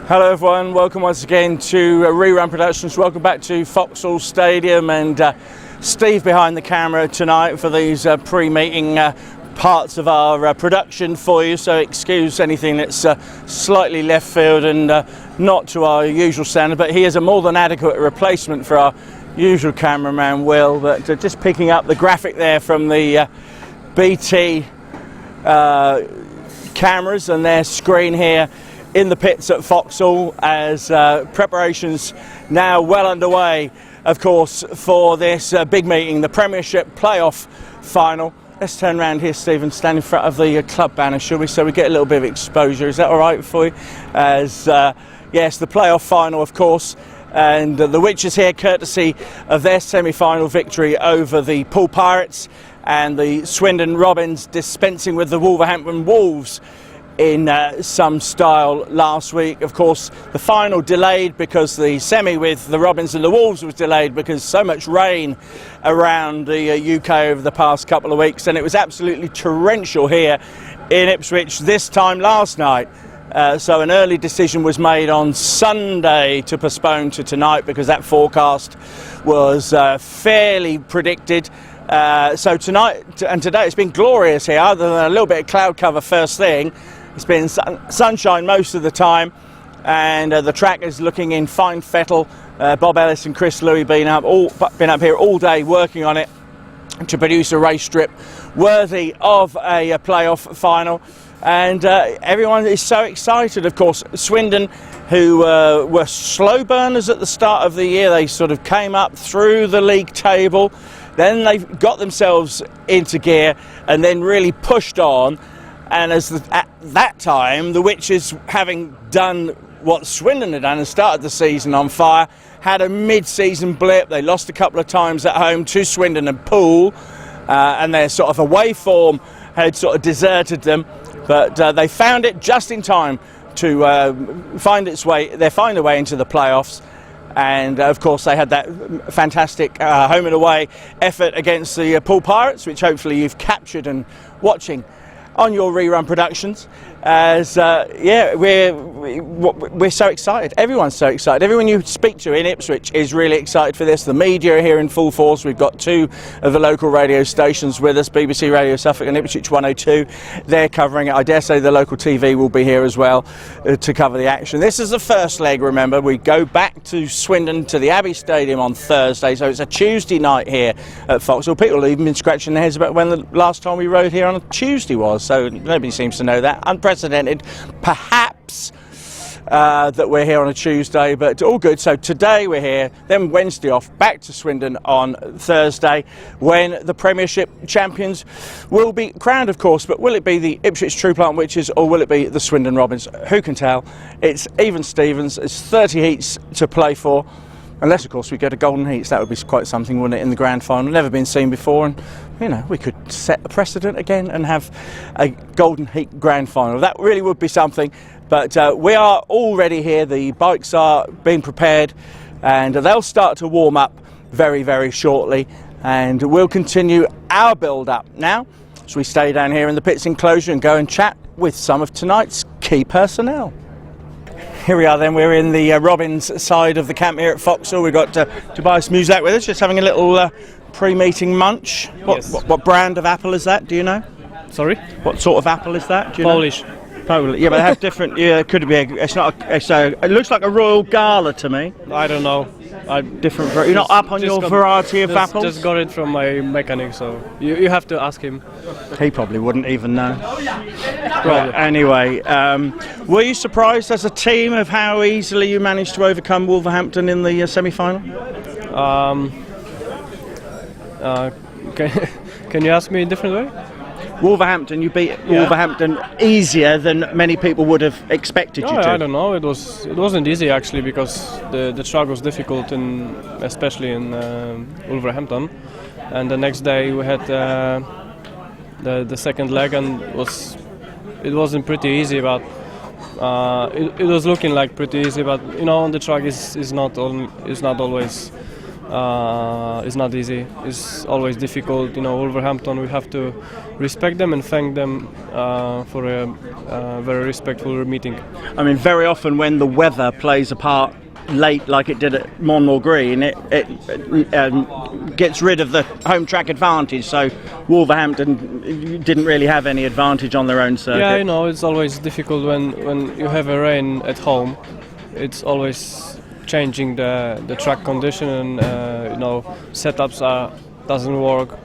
Hello everyone, welcome once again to Rerun Productions. Welcome back to Vauxhall Stadium, and Steve behind the camera tonight for these pre-meeting parts of our production for you, so excuse anything that's slightly left field and not to our usual standard, but he is a more than adequate replacement for our usual cameraman Will. But just picking up the graphic there from the BT cameras and their screen here in the pits at Vauxhall, as preparations now well underway, of course, for this big meeting, the Premiership playoff final. Let's turn around here, Stephen, stand in front of the club banner, shall we, so we get a little bit of exposure. Is that all right for you? As yes, the playoff final, of course, and the Witches here courtesy of their semi-final victory over the Poole Pirates, and the Swindon Robins dispensing with the Wolverhampton Wolves in some style last week. Of course, the final delayed because the semi with the Robins and the Wolves was delayed because so much rain around the UK over the past couple of weeks, and it was absolutely torrential here in Ipswich this time last night. So an early decision was made on Sunday to postpone to tonight because that forecast was fairly predicted. So tonight and today it's been glorious here, other than a little bit of cloud cover first thing. It's been sunshine most of the time, and the track is looking in fine fettle. Bob Ellis and Chris Louis been up here all day working on it to produce a race strip worthy of a playoff final, and everyone is so excited. Of course, Swindon, who were slow burners at the start of the year, they sort of came up through the league table, then they got themselves into gear and then really pushed on. And at that time, the Witches, having done what Swindon had done and started the season on fire, had a mid-season blip. They lost a couple of times at home to Swindon and Poole, and their sort of away form had sort of deserted them. But they found it just in time to find their way into the playoffs. And of course, they had that fantastic home and away effort against the Poole Pirates, which hopefully you've captured and watching on your Rerun Productions. As yeah, we're so excited. Everyone's so excited. Everyone you speak to in Ipswich is really excited for this. The media are here in full force. We've got two of the local radio stations with us, BBC Radio Suffolk and Ipswich 102. They're covering it. I dare say the local TV will be here as well to cover the action. This is the first leg, remember. We go back to Swindon to the Abbey Stadium on Thursday, so it's a Tuesday night here at Vauxhall. People have even been scratching their heads about when the last time we rode here on a Tuesday was, so nobody seems to know that. Unprecedented, perhaps, that we're here on a Tuesday, but all good. So today we're here, then Wednesday off, back to Swindon on Thursday, when the Premiership champions will be crowned, of course. But will it be the Ipswich True Plant Witches, or will it be the Swindon Robins? Who can tell? It's even Stevens. It's 30 heats to play for. Unless, of course, we go to Golden Heats. That would be quite something, wouldn't it, in the Grand Final? Never been seen before, and, you know, we could set a precedent again and have a Golden Heat Grand Final. That really would be something. But we are already here. The bikes are being prepared, and they'll start to warm up very, very shortly. And we'll continue our build-up now, as we stay down here in the pits enclosure and go and chat with some of tonight's key personnel. Here we are then, we're in the Robins side of the camp here at Vauxhall. We've got Tobias Musielak with us, just having a little pre-meeting munch. What brand of apple is that, do you know? Sorry? What sort of apple is that? Do you Polish. know? Polish. Yeah, but they have different, yeah, it could be, it's not, it looks like a Royal Gala to me. I don't know. Different, you're not up on your variety of apples? Just got it from my mechanic, so you have to ask him. He probably wouldn't even know. Right, anyway, were you surprised as a team of how easily you managed to overcome Wolverhampton in the semi-final? Can you ask me in a different way? Wolverhampton, you beat Wolverhampton easier than many people would have expected you to. I don't know. It wasn't easy actually, because the track was difficult, especially in Wolverhampton. And the next day we had the second leg, and it wasn't pretty easy, but it was looking like pretty easy. But you know, on the track is not always is not easy. It's always difficult. Wolverhampton, we have to respect them and thank them for a very respectful meeting. I mean, very often when the weather plays a part late, like it did at Monmore Green, it gets rid of the home track advantage. So Wolverhampton didn't really have any advantage on their own circuit. Yeah, it's always difficult when you have a rain at home. It's always changing the track condition, and setups doesn't work.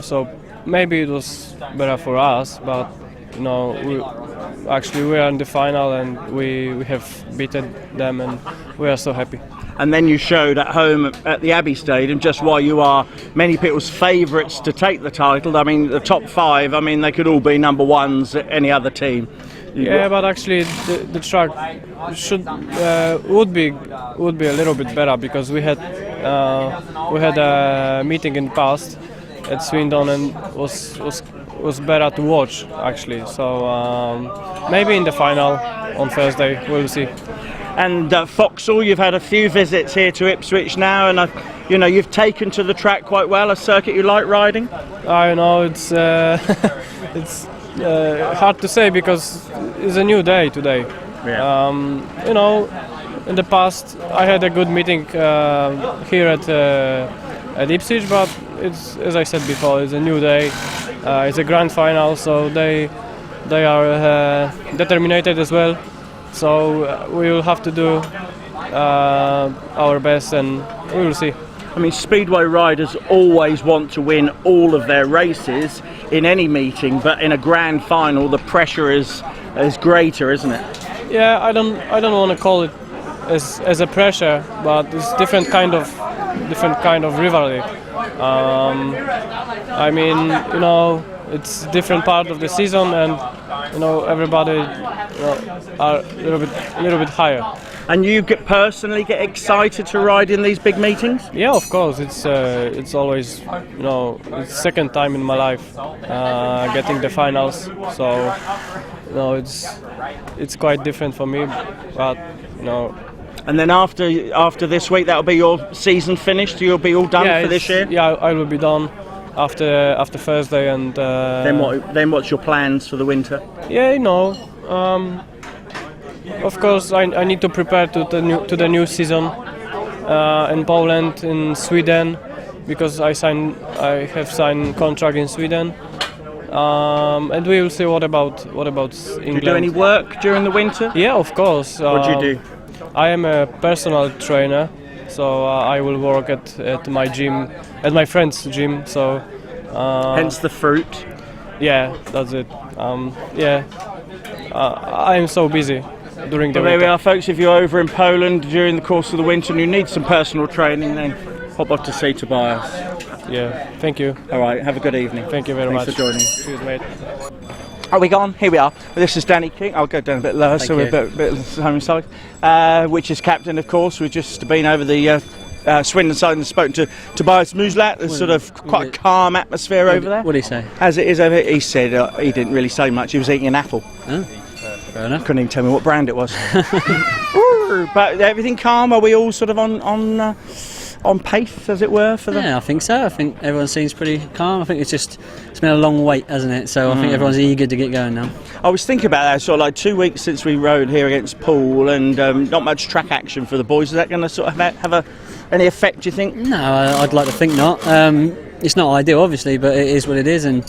So maybe it was better for us, but we are in the final and we have beaten them, and we are so happy. And then you showed at home at the Abbey Stadium just why you are many people's favourites to take the title. I mean, the top 5, I mean, they could all be number 1s at any other team. Yeah, but actually the track would be a little bit better, because we had a meeting in the past at Swindon, and was better to watch actually. So maybe in the final on Thursday we'll see. And Vauxhall, you've had a few visits here to Ipswich now, and you've taken to the track quite well. A circuit you like riding? I know it's it's hard to say because it's a new day today. Yeah. In the past I had a good meeting here at Ipswich, but it's, as I said before, it's a new day. It's a grand final, so they are determined as well. So we will have to do our best, and we will see. I mean, Speedway riders always want to win all of their races in any meeting, but in a grand final, the pressure is greater, isn't it? Yeah, I don't want to call it as a pressure, but it's different kind of rivalry. I mean, it's different part of the season, and everybody are a little bit higher. And you personally get excited to ride in these big meetings? Yeah, of course. It's always, it's second time in my life getting the finals. So, it's quite different for me. But, And then after this week, that'll be your season finished. You'll be all done for this year. Yeah, I will be done after Thursday, and then what's your plans for the winter? Yeah, of course, I need to prepare to the new season in Poland, in Sweden, because I have signed contract in Sweden, and we will see what about England. Do you do any work during the winter? Yeah, of course. What do you do? I am a personal trainer, so I will work at my gym, at my friend's gym. So hence the fruit. Yeah, that's it. I am so busy during the Well, there winter. we are, folks. If you're over in Poland during the course of the winter and you need some personal training, then hop up to see Tobias. Yeah, thank you. All right, have a good evening. Thank you very Thanks much. for joining. Cheers, mate. Are we gone? Here we are. This is Danny King. I'll go down a bit lower so we're a bit home side. Which is captain, of course. We've just been over the Swindon side and spoken to Tobias Musielak. There's sort of quite a calm atmosphere over there. What did he say? As it is over here, he said he didn't really say much. He was eating an apple. Oh, fair enough. Couldn't even tell me what brand it was. But everything calm? Are we all sort of on pace, as it were, for the... Yeah, I think so. I think everyone seems pretty calm. I think it's been a long wait, hasn't it? So I think everyone's eager to get going now. I was thinking about that, sort of like 2 weeks since we rode here against Poole, and not much track action for the boys. Is that going to sort of have any effect, do you think? No, I'd like to think not. It's not ideal, obviously, but it is what it is, and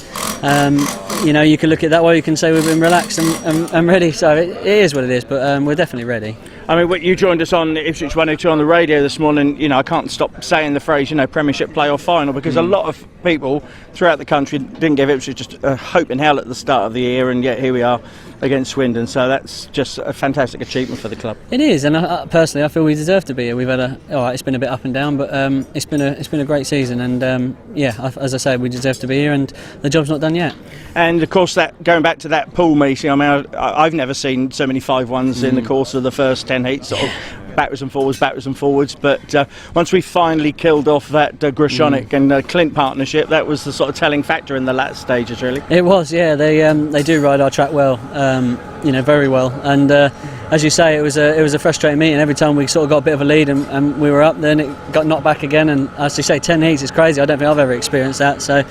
you can look at it that way. You can say we've been relaxed and ready. So it is what it is, but we're definitely ready. I mean, you joined us on Ipswich 102 on the radio this morning. I can't stop saying the phrase, Premiership playoff final, because a lot of people throughout the country didn't give Ipswich just a hope in hell at the start of the year, and yet here we are against Swindon. So that's just a fantastic achievement for the club. It is, and personally, I feel we deserve to be here. We've had it's been a bit up and down, but it's been a great season, and as I say, we deserve to be here, and the job's not done yet. And of course, that going back to that Poole meeting, I mean, I've never seen so many 5-1s in the course of the first 10 heats, sort of backwards and forwards. But once we finally killed off that Grishonic and Clint partnership, that was the sort of telling factor in the latter stages, really. It was, yeah. They do ride our track well, very well, and as you say, it was a frustrating meeting. Every time we sort of got a bit of a lead and we were up, then it got knocked back again. And as you say, 10 heats is crazy. I don't think I've ever experienced that. So,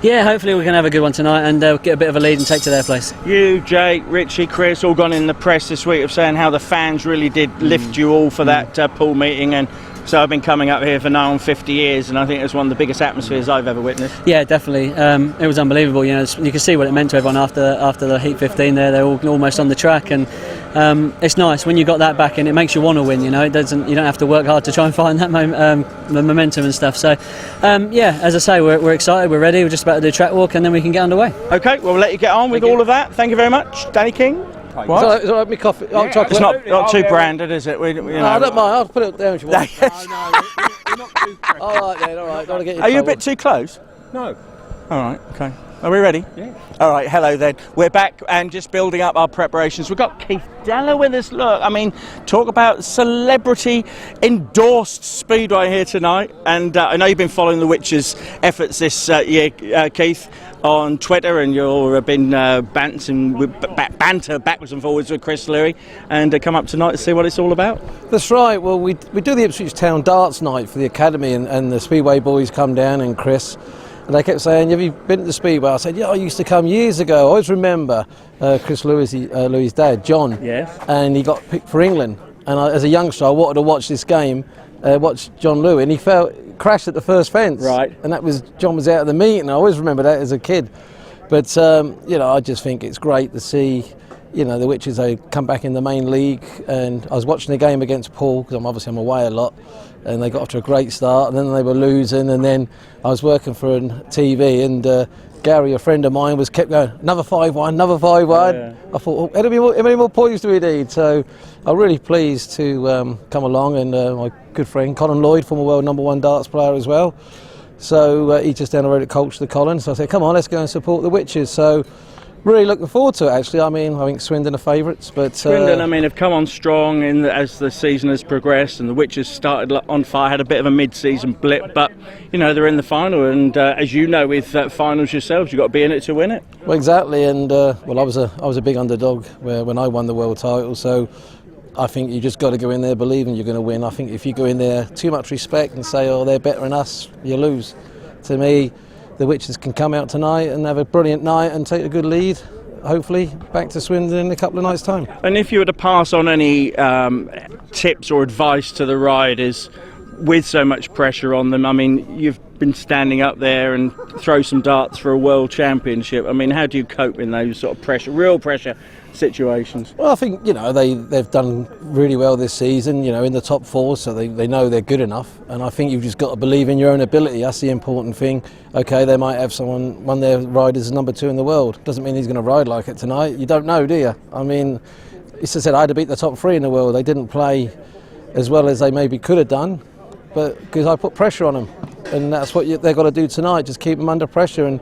yeah, hopefully we can have a good one tonight and get a bit of a lead and take to their place. You, Jake, Richie, Chris, all gone in the press this week of saying how the fans really did lift you all for that pool meeting. And so I've been coming up here for now on 50 years, and I think it's one of the biggest atmospheres I've ever witnessed. Yeah, definitely. It was unbelievable. You can see what it meant to everyone after the heat 15. They're all almost on the track, and it's nice when you got that back, and it makes you want to win. You don't have to work hard to try and find that the momentum and stuff. So as I say, we're excited. We're ready. We're just about to do track walk, and then we can get underway. Okay, well, we'll let you get on with all of that. Thank you very much, Danny King. What? Is it my coffee? Hot chocolate? It's not too branded, is it? No, I don't mind. I'll put it down if you want. We're not too pressed. All right then, all right. Don't want to get you. Are you a bit too close? No. All right, okay. Are we ready? Yeah. All right, hello then. We're back and just building up our preparations. We've got Keith Della with us. Look, I mean, talk about celebrity endorsed Speedway here tonight. And I know you've been following the Witches' efforts this year, Keith, on Twitter, and you've been banter backwards and forwards with Chris Louis, and come up tonight to see what it's all about. That's right. Well, we do the Ipswich Town Darts Night for the Academy, and the Speedway boys come down, and Chris. And they kept saying, have you been to the Speedway? I said, yeah, I used to come years ago. I always remember Chris Louis' dad, John. Yes. And he got picked for England. And as a youngster, I wanted to watch this game, watch John Louis. And he crashed at the first fence. Right. And John was out of the meeting. I always remember that as a kid. But, I just think it's great to see, the Witches, they come back in the main league. And I was watching the game against Paul, because I'm away a lot. And they got off to a great start, and then they were losing, and then I was working for TV, and Gary, a friend of mine, kept going, another 5-1, another 5-1. Yeah. I thought, how many more points do we need? So I'm really pleased to come along, and my good friend Colin Lloyd, former world #1 darts player as well. So he's just down the road at Colchester, Colin. So I said, come on, let's go and support the Witches. So really looking forward to it, actually. I mean, I think Swindon are favourites, but Swindon, have come on strong as the season has progressed, and the Witches started on fire, had a bit of a mid-season blip, but they're in the final, and as you know, with finals yourselves, you've got to be in it to win it. Well, exactly, and I was a big underdog when I won the world title, so I think you just got to go in there believing you're going to win. I think if you go in there too much respect and say, oh, they're better than us, you lose. To me, the Witches can come out tonight and have a brilliant night and take a good lead, hopefully, back to Swindon in a couple of nights' time. And if you were to pass on any tips or advice to the riders with so much pressure on them, I mean, you've been standing up there and throw some darts for a world championship. I mean, how do you cope in those sort of real pressure situations? Well, I think, they've done really well this season, in the top 4, so they know they're good enough. And I think you've just got to believe in your own ability. That's the important thing. Okay, they might have one of their riders is #2 in the world. Doesn't mean he's going to ride like it tonight. You don't know, do you? I mean, as I said, I had to beat the top 3 in the world. They didn't play as well as they maybe could have done, but because I put pressure on them. And that's what they've got to do tonight, just keep them under pressure. And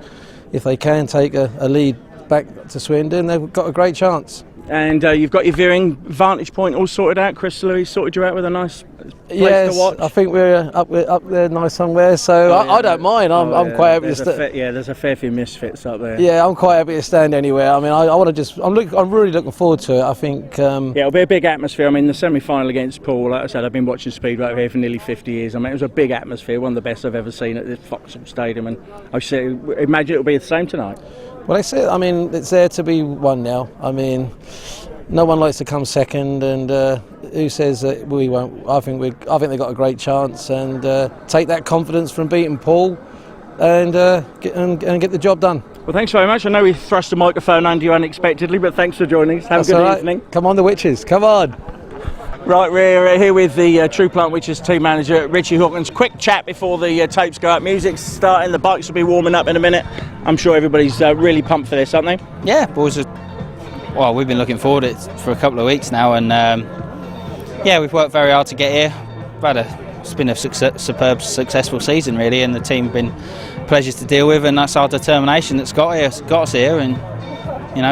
if they can take a lead back to Swindon, they've got a great chance. And you've got your viewing vantage point all sorted out. Chris Louis sorted you out with a nice place to watch. I think we're up there nice somewhere, so I don't mind. I'm quite happy to stand. There's a fair few misfits up there. Yeah, I'm quite happy to stand anywhere. I mean, I want to I'm really looking forward to it. I think. It'll be a big atmosphere. I mean, the semi-final against Paul. Like I said, I've been watching Speedway here for nearly 50 years. I mean, it was a big atmosphere, one of the best I've ever seen at the Vauxhall Stadium, and I imagine it'll be the same tonight. Well, I say, I mean, it's there to be won now. I mean, no one likes to come second, and who says that we won't? I think they've got a great chance, and take that confidence from beating Paul, and get the job done. Well, thanks very much. I know we thrust a microphone under you unexpectedly, but thanks for joining us. Have a good evening. Come on, the Witches. Come on. Right, we're here with the True Plant Witches team manager, Richie Hawkins. Quick chat before the tapes go out. Music's starting, the bikes will be warming up in a minute. I'm sure everybody's really pumped for this, aren't they? Yeah, boys. We've been looking forward to it for a couple of weeks now, and we've worked very hard to get here. It's been a superb, successful season, really, and the team have been pleasures to deal with, and that's our determination that's got us here, and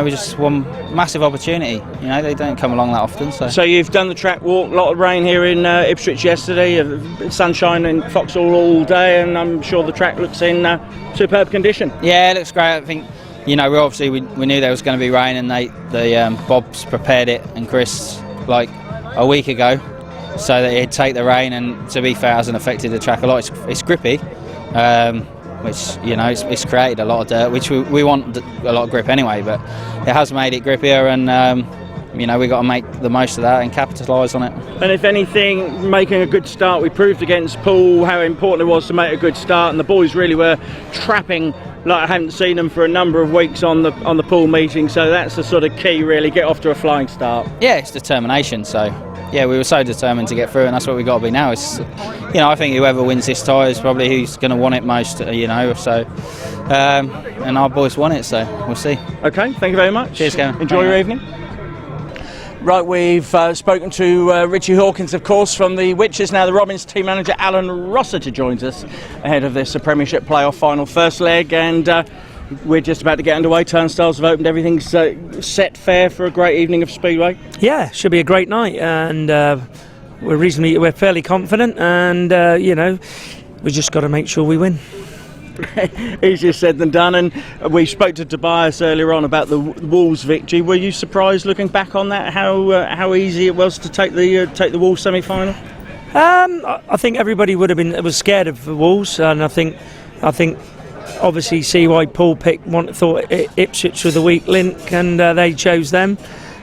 we just one massive opportunity. They don't come along that often. So you've done the track walk, a lot of rain here in Ipswich yesterday, sunshine in Vauxhall all day, and I'm sure the track looks in superb condition. Yeah, it looks great. I think we knew there was going to be rain, and the Bob's prepared it, and Chris like a week ago, so that it'd take the rain, and to be fair, it hasn't affected the track a lot. It's grippy, which, you know, it's created a lot of dirt, which we want a lot of grip anyway, but it has made it grippier, and you know, we've got to make the most of that and capitalise on it. And if anything, making a good start, we proved against Poole how important it was to make a good start, and the boys really were trapping like I haven't seen them for a number of weeks on the Poole meeting, so that's the sort of key, really, get off to a flying start. Yeah, it's determination, so yeah, we were so determined to get through, and that's what we've got to be now. It's, you know, I think whoever wins this tie is probably who's going to want it most, you know, so and our boys want it, so we'll see. Okay, thank you very much. Cheers, Kevin. Enjoy your evening. Right, we've spoken to Richie Hawkins, of course, from the Witches. Now the Robins team manager Alan Rossiter joins us ahead of this Premiership playoff final first leg, and we're just about to get underway. Turnstiles have opened, everything's set fair for a great evening of Speedway. Yeah, should be a great night, and we're fairly confident, and you know, we just got to make sure we win. Easier said than done, and we spoke to Tobias earlier on about the Wolves victory. Were you surprised, looking back on that, how easy it was to take the Wolves semi-final? I think everybody was scared of the Wolves, and I think obviously see why Paul thought Ipswich were the weak link, and they chose them.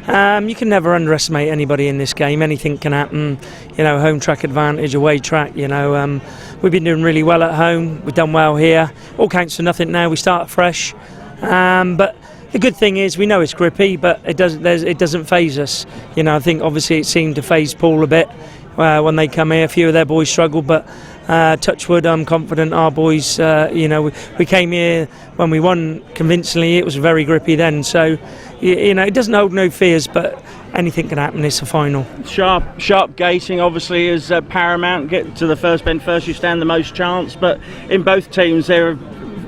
You can never underestimate anybody in this game. Anything can happen. You know, home track advantage, away track. You know, we've been doing really well at home. We've done well here. All counts for nothing now. We start fresh. But the good thing is we know it's grippy, but it doesn't faze us. You know, I think obviously it seemed to faze Paul a bit when they come here. A few of their boys struggled, but touch wood, I'm confident our boys, you know, we came here when we won convincingly. It was very grippy then, so you know, it doesn't hold no fears, but anything can happen. It's a final. Sharp gating obviously is paramount. Get to the first bend first, you stand the most chance, but in both teams there are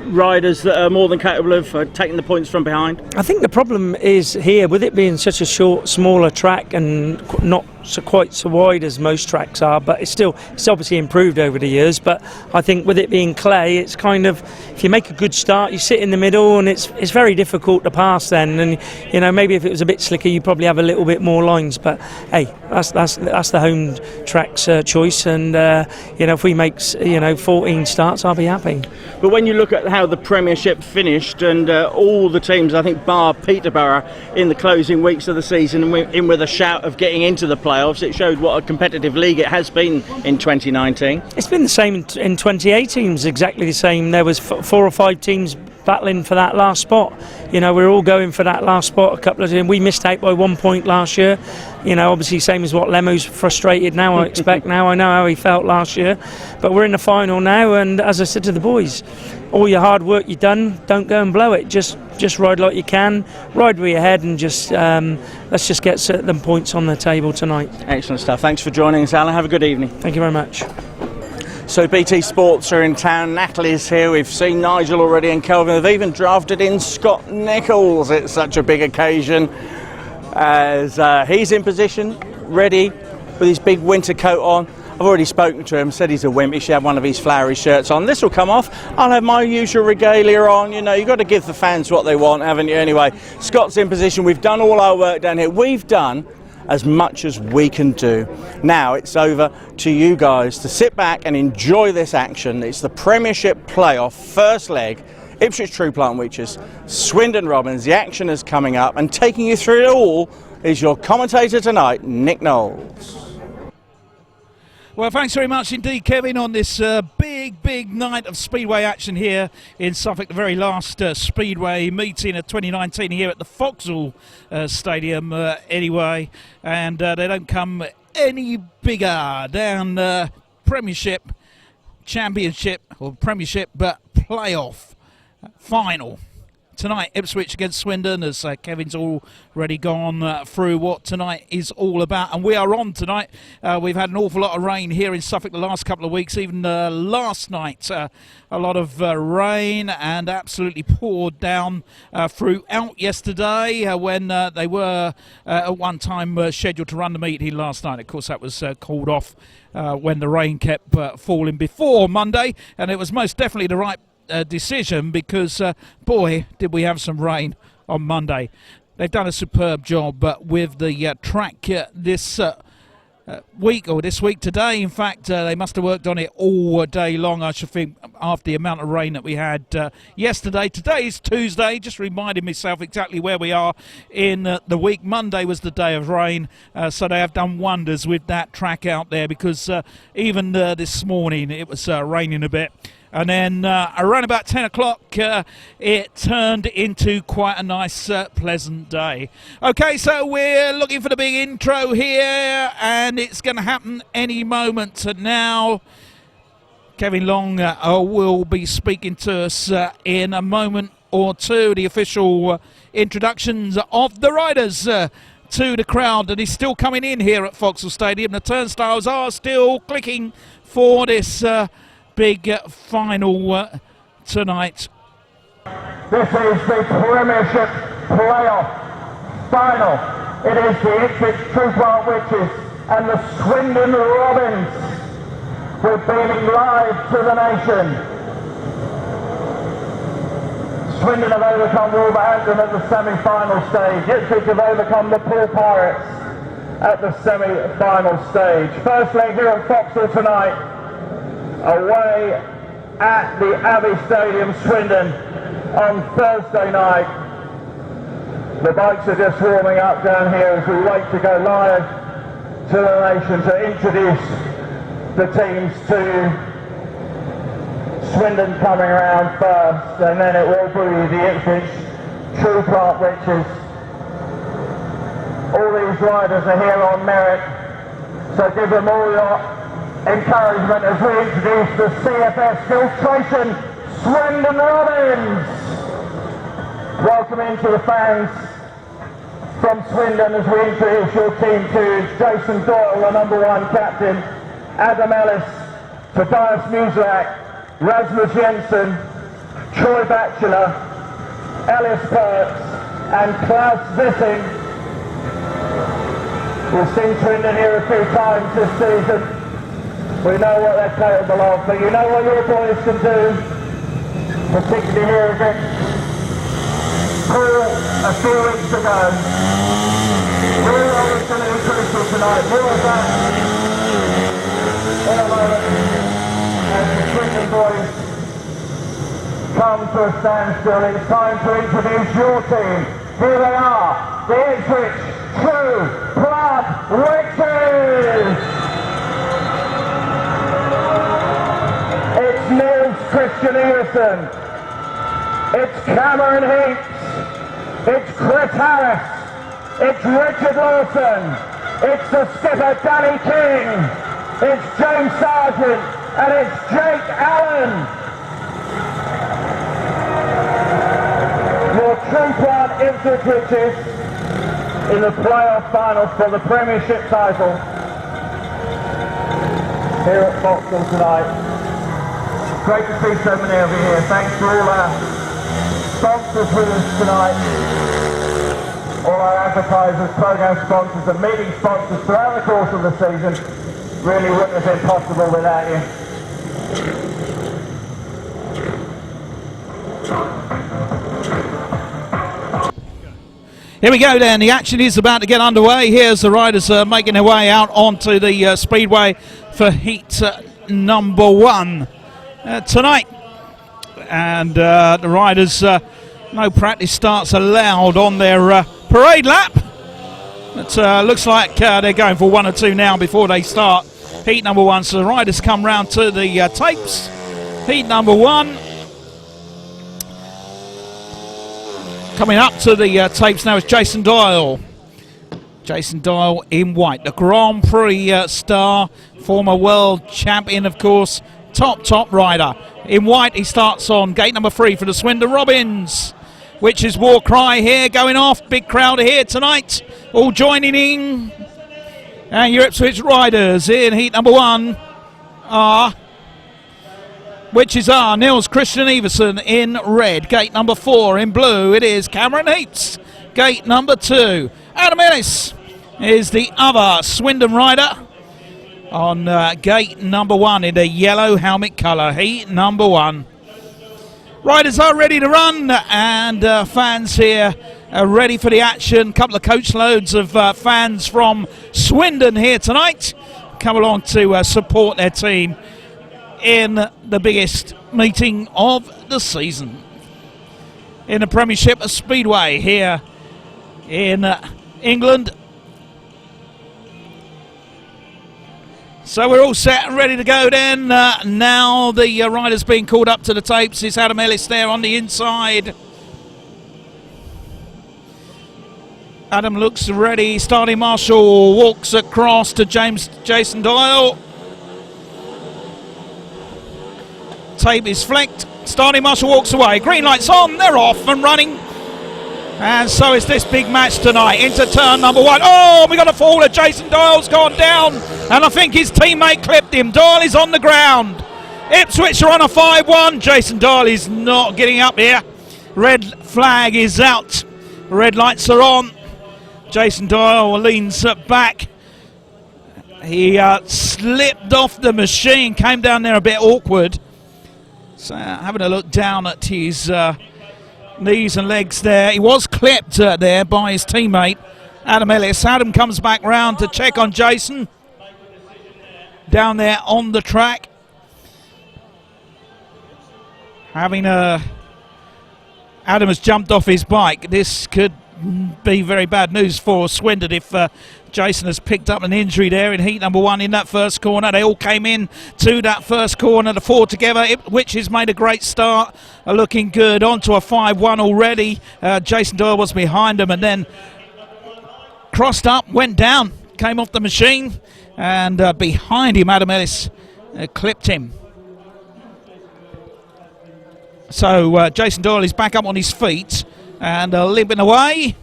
riders that are more than capable of taking the points from behind. I think the problem is here, with it being such a smaller track and not quite so wide as most tracks are, but it's obviously improved over the years. But I think with it being clay, it's kind of, if you make a good start, you sit in the middle, and it's very difficult to pass then. And you know, maybe if it was a bit slicker, you probably have a little bit more lines. But hey, that's the home track's choice, and you know, if we make 14 starts, I'll be happy. But when you look at how the Premiership finished, and all the teams, I think bar Peterborough, in the closing weeks of the season, in with a shout of getting into the playoffs, it showed what a competitive league it has been in 2019. It's been the same in 2018. It was exactly the same. There was 4 or 5 teams battling for that last spot. You know, we're all going for that last spot. A couple of times we missed out by 1 point last year. You know, obviously same as what Lemo's frustrated now, I expect. Now I know how he felt last year, but we're in the final now, and as I said to the boys, all your hard work you've done, don't go and blow it. Just ride like you can, ride with your head, and just let's just get them points on the table tonight. Excellent stuff. Thanks for joining us, Alan. Have a good evening. Thank you very much. So BT Sports are in town. Natalie's here. We've seen Nigel already, and Kelvin. They've even drafted in Scott Nichols. It's such a big occasion as he's in position, ready with his big winter coat on. I've already spoken to him, said he's a wimp, he should have one of his flowery shirts on. This will come off, I'll have my usual regalia on. You know, you've got to give the fans what they want, haven't you? Anyway, Scott's in position, we've done all our work down here. We've done as much as we can do. Now it's over to you guys to sit back and enjoy this action. It's the Premiership playoff first leg. Ipswich True Plant Witches, Swindon Robins. The action is coming up, and taking you through it all is your commentator tonight, Nick Knowles. Well, thanks very much indeed, Kevin, on this big night of Speedway action here in Suffolk, the very last Speedway meeting of 2019 here at the Vauxhall Stadium anyway, and they don't come any bigger down Premiership, Championship, or Premiership, but playoff final. Tonight, Ipswich against Swindon, as Kevin's already gone through what tonight is all about. And we are on tonight. We've had an awful lot of rain here in Suffolk the last couple of weeks. Even last night, a lot of rain, and absolutely poured down throughout yesterday when they were at one time scheduled to run the meeting last night. Of course, that was called off when the rain kept falling before Monday. And it was most definitely the right decision, because boy, did we have some rain on Monday. they've done a superb job with the track this week, or this week today. In fact, they must have worked on it all day long, I should think, after the amount of rain that we had yesterday. Today is Tuesday, just reminding myself exactly where we are in the week. Monday was the day of rain, so they have done wonders with that track out there, because even this morning it was raining a bit. And then around about 10 o'clock, it turned into quite a nice, pleasant day. Okay, so we're looking for the big intro here, and it's going to happen any moment now. Kevin Long will be speaking to us in a moment or two. The official introductions of the riders to the crowd, and he's still coming in here at Vauxhall Stadium. The turnstiles are still clicking for this big final tonight. This is the Premiership Playoff Final. It is the Ipswich True Plant Witches and the Swindon Robins. We're beaming live to the nation. Swindon have overcome Wolverhampton at the semi-final stage. Ipswich have overcome the Poole Pirates at the semi-final stage. First leg here at Vauxhall tonight, away at the Abbey Stadium, Swindon, on Thursday night. The bikes are just warming up down here as we wait to go live to the nation to introduce the teams to Swindon coming around first, and then it will be the Ipswich True Plant Witches. All these riders are here on merit, so give them all your encouragement as we introduce the CFS Filtration Swindon Robins. Welcome into the fans from Swindon as we introduce your team to Jason Doyle, the #1 captain, Adam Ellis, Tobias Musielak, Rasmus Jensen, Troy Batchelor, Ellis Perks and Klaus Wissing. We've seen Swindon here a few times this season. We know what they're capable of, but you know what your boys can do, particularly here against Poole a few weeks ago. We're always going to be critical tonight. More of that in a moment as the Swindon boys come to a standstill. It's time to introduce your team. Here they are, the Ipswich True Plant Witches! It's Nils Christian Everson, it's Cameron Heaps, it's Chris Harris, it's Richard Lawson, it's the skipper Danny King, it's James Sargent, and it's Jake Allen. Your True Plant Ipswich Witches in the playoff final for the Premiership title here at Vauxhall tonight. Great to see so many over here. Thanks to all our sponsors with us tonight. All our advertisers, programme sponsors and meeting sponsors throughout the course of the season. Really wouldn't have been possible without you. Here we go then, the action is about to get underway. Here's the riders making their way out onto the Speedway for heat #1 tonight. And the riders, no practice starts allowed on their parade lap. It looks like they're going for 1 or 2 now before they start heat #1. So the riders come round to the tapes. Heat #1. Coming up to the tapes now is Jason Doyle. Jason Doyle in white, the Grand Prix star, former world champion, of course, top rider. In white, he starts on gate #3 for the Swindon Robins, which is war cry here going off. Big crowd here tonight, all joining in. And your Ipswich riders in heat #1 are, which are Nils Christian Everson in red. Gate #4 in blue, it is Cameron Heaps. Gate #2, Adam Ellis is the other Swindon rider on gate #1 in the yellow helmet colour, heat #1. Riders are ready to run, and fans here ready for the action. A couple of coach loads of fans from Swindon here tonight come along to support their team in the biggest meeting of the season in the Premiership Speedway here in England. So we're all set and ready to go then. Now the rider's being called up to the tapes. It's Adam Ellis there on the inside. Adam looks ready. Starting marshal walks across to Jason Doyle. Tape is flicked. Starting marshal walks away. Green light's on. They're off and running. And so is this big match tonight. Into turn number 1. Oh, we got a fall. Jason Doyle's gone down. And I think his teammate clipped him. Doyle is on the ground. Ipswich are on a 5-1. Jason Doyle is not getting up here. Red flag is out. Red lights are on. Jason Doyle leans back. He slipped off the machine. Came down there a bit awkward. So having a look down at his knees and legs there. He was clipped there by his teammate, Adam Ellis. Adam comes back round to check on Jason. Down there on the track. Adam has jumped off his bike. This could be very bad news for Swindon if Jason has picked up an injury there in heat number 1 in that first corner. They all came in to that first corner, the 4 together, which has made a great start, looking good. Onto a 5-1 already. Jason Doyle was behind him and then crossed up, went down, came off the machine, and behind him Adam Ellis clipped him. So Jason Doyle is back up on his feet and limping away.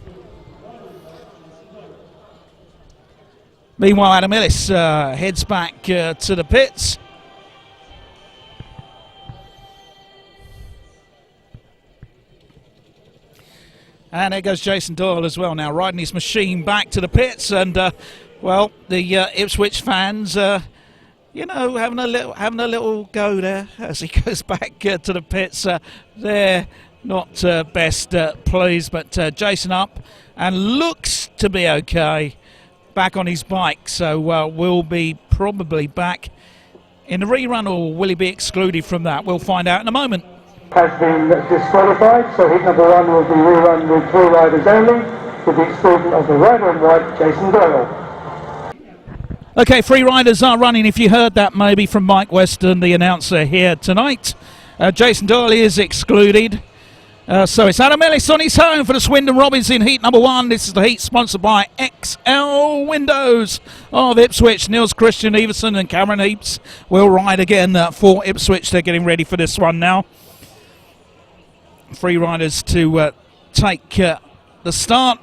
Meanwhile, Adam Ellis heads back to the pits. And there goes Jason Doyle as well now, riding his machine back to the pits. And, well, the Ipswich fans, you know, having a little go there as he goes back to the pits. They're not best pleased, but Jason up and looks to be okay. Back on his bike, so will be probably back in the rerun, or will he be excluded from that? We'll find out in a moment. Has been disqualified, so heat number 1 will be rerun with 3 riders only, with the exclusion of the rider in white, Jason Doyle. Okay, 3 riders are running, if you heard that maybe from Mike Weston, the announcer here tonight. Jason Doyle is excluded. So it's Adam Ellis on his own for the Swindon Robins in heat number 1. This is the heat sponsored by XL Windows of Ipswich. Niels Christian Everson and Cameron Heaps will ride again for Ipswich. They're getting ready for this one now. 3 riders to take the start,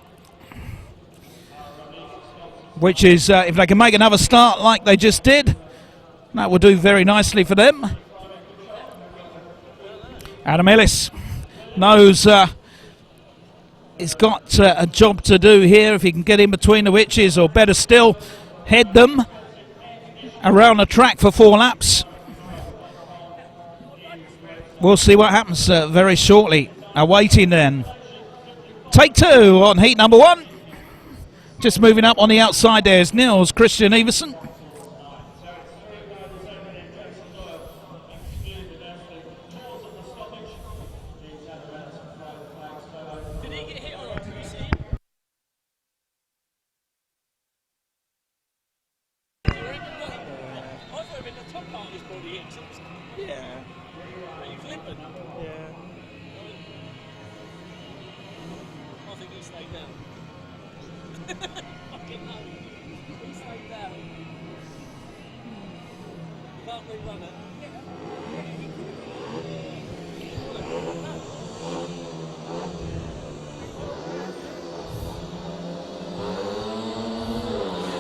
which is, if they can make another start like they just did, that will do very nicely for them. Adam Ellis knows he's got a job to do here if he can get in between the witches, or better still, head them around the track for 4 laps. We'll see what happens very shortly. Awaiting then. Take 2 on heat number 1. Just moving up on the outside there is Niels Christian Everson.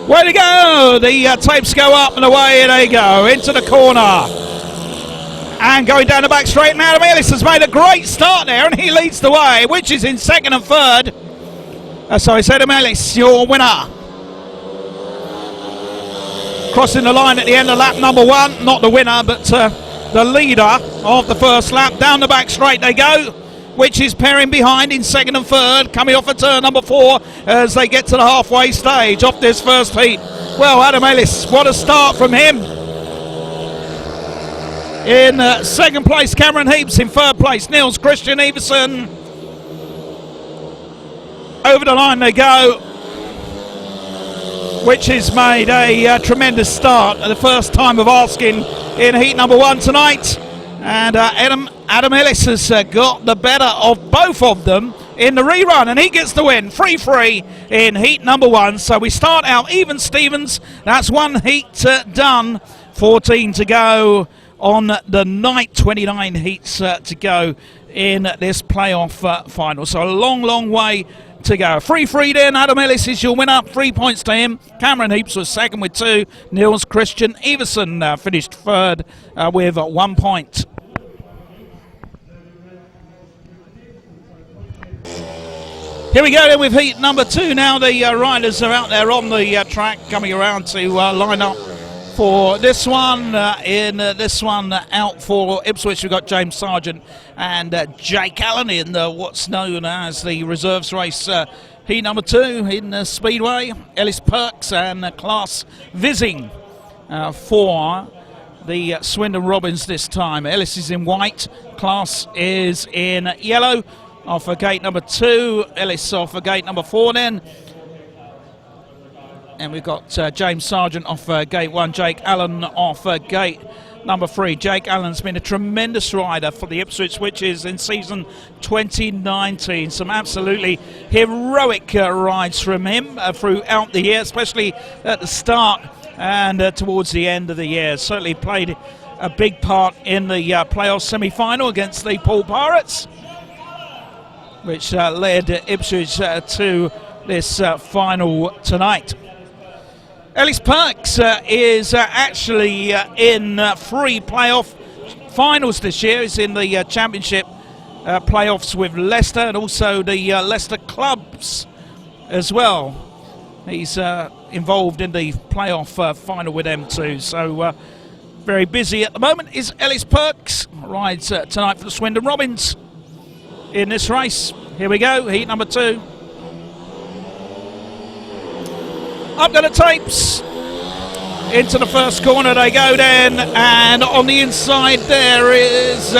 Way to go! The tapes go up and away they go into the corner. And going down the back straight, and Adam Ellis has made a great start there, and he leads the way, which is in 2nd and 3rd. So it's Adam Ellis, your winner. Crossing the line at the end of lap number 1, not the winner, but the leader of the first lap. Down the back straight they go. which is pairing behind in second and third, coming off a turn number 4 as they get to the halfway stage off this first heat. Well, Adam Ellis, what a start from him. In second place, Cameron Heaps. In third place, Niels Christian Everson. Over the line they go, which has made a tremendous start. The first time of asking in heat number 1 tonight. And Adam Ellis has got the better of both of them in the rerun, and he gets the win, 3-3 in heat number 1. So we start out even Stevens. That's one heat done, 14 to go on the night, 29 heats to go in this playoff final. So a long way to go. 3-3 then. Adam Ellis is your winner, 3 points to him. Cameron Heaps was second with 2. Niels Christian Everson finished third with 1 point. Here we go then with heat number 2. Now the riders are out there on the track coming around to line up for this one. This one out for Ipswich, we've got James Sargent and Jake Allen in what's known as the reserves race. Heat number 2 in Speedway. Ellis Perks and Class Vizing for the Swindon Robins this time. Ellis is in white, Class is in yellow. Off for gate number 2, Ellis off for gate number 4 then. And we've got James Sargent off gate 1, Jake Allen off gate number 3. Jake Allen's been a tremendous rider for the Ipswich Witches in season 2019. Some absolutely heroic rides from him throughout the year, especially at the start and towards the end of the year. Certainly played a big part in the playoff semi-final against the Poole Pirates, which led Ipswich to this final tonight. Ellis Perks is actually in 3 playoff finals this year. He's in the Championship playoffs with Leicester and also the Leicester clubs as well. He's involved in the playoff final with them too. So very busy at the moment is Ellis Perks. Rides tonight for the Swindon Robins in this race. Here we go, heat number 2. Up to the tapes. Into the first corner they go then, and on the inside there is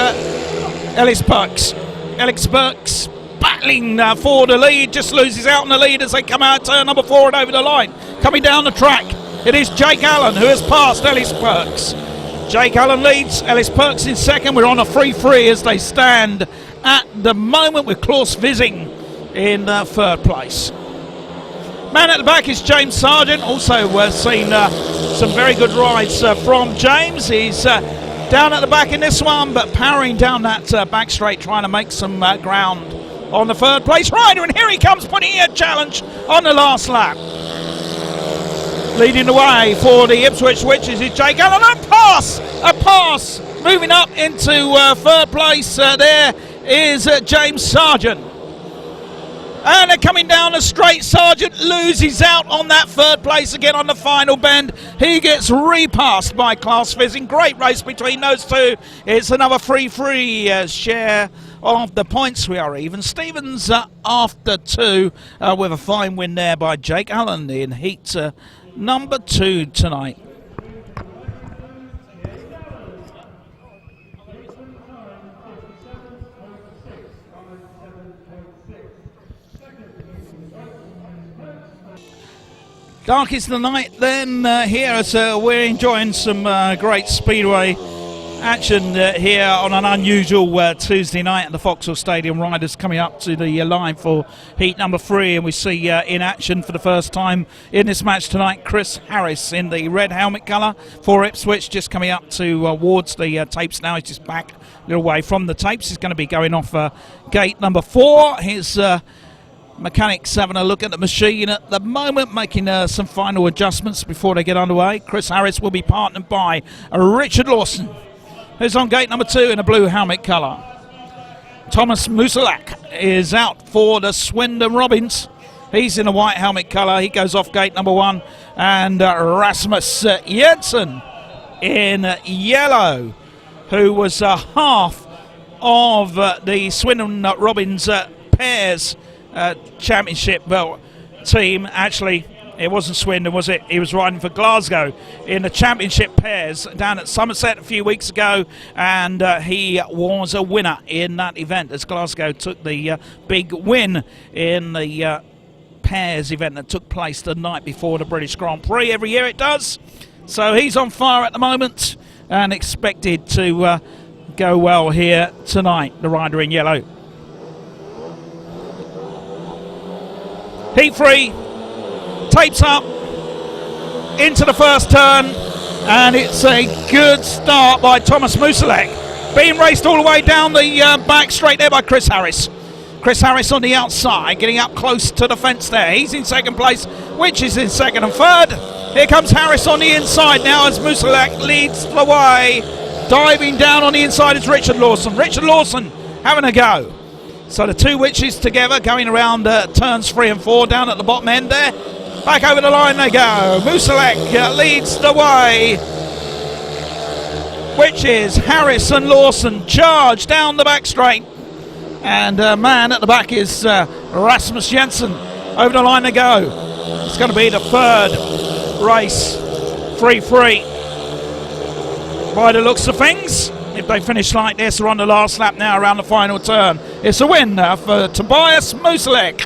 Ellis Perks. Ellis Perks battling for the lead, just loses out on the lead as they come out turn number 4 and over the line. Coming down the track, it is Jake Allen who has passed Ellis Perks. Jake Allen leads, Ellis Perks in second. We're on a 3-3 as they stand at the moment with Klaus Vizing in third place. Man at the back is James Sargent. Also seen some very good rides from James. He's down at the back in this one, but powering down that back straight, trying to make some ground on the third place rider. And here he comes, putting in a challenge on the last lap. Leading the way for the Ipswich Witches is Jake Allen. A pass, moving up into third place. There is James Sargent. And they're coming down the straight. Sargent loses out on that third place again on the final bend. He gets repassed by Klaus Vizing. Great race between those two. It's another 3-3 share of the points. We are even. Stevens after 2 with a fine win there by Jake Allen in heat number 2 tonight. Dark is the night then here as we're enjoying some great Speedway action here on an unusual Tuesday night at the Vauxhall Stadium. Riders coming up to the line for heat number 3, and we see in action for the first time in this match tonight Chris Harris in the red helmet colour for Ipswich, just coming up towards the tapes now. He's just back a little way from the tapes. He's going to be going off gate number 4. His mechanics having a look at the machine at the moment, making some final adjustments before they get underway. Chris Harris will be partnered by Richard Lawson, who's on gate number 2 in a blue helmet colour. Tobias Musielak is out for the Swindon Robins. He's in a white helmet colour. He goes off gate number 1. And Rasmus Jensen in yellow, who was half of the Swindon Robins pairs championship team. Actually, it wasn't Swindon, was it? He was riding for Glasgow in the championship pairs down at Somerset a few weeks ago, and he was a winner in that event as Glasgow took the big win in the pairs event that took place the night before the British Grand Prix. Every year it does. So he's on fire at the moment and expected to go well here tonight, the rider in yellow. Heat 3, tapes up into the first turn, and it's a good start by Tobias Musielak. Being raced all the way down the back straight there by Chris Harris. Chris Harris on the outside, getting up close to the fence there. He's in second place, which is in second and third. Here comes Harris on the inside now as Musielak leads the way. Diving down on the inside is Richard Lawson. Richard Lawson having a go. So the two witches together going around turns 3 and 4 down at the bottom end there. Back over the line they go. Musielak leads the way. Witches, Harris and Lawson charge down the back straight. And man at the back is Rasmus Jensen. Over the line they go. It's going to be the third race 3-3 by the looks of things. If they finish like this, we're on the last lap now around the final turn. It's a win for Tobias Musielak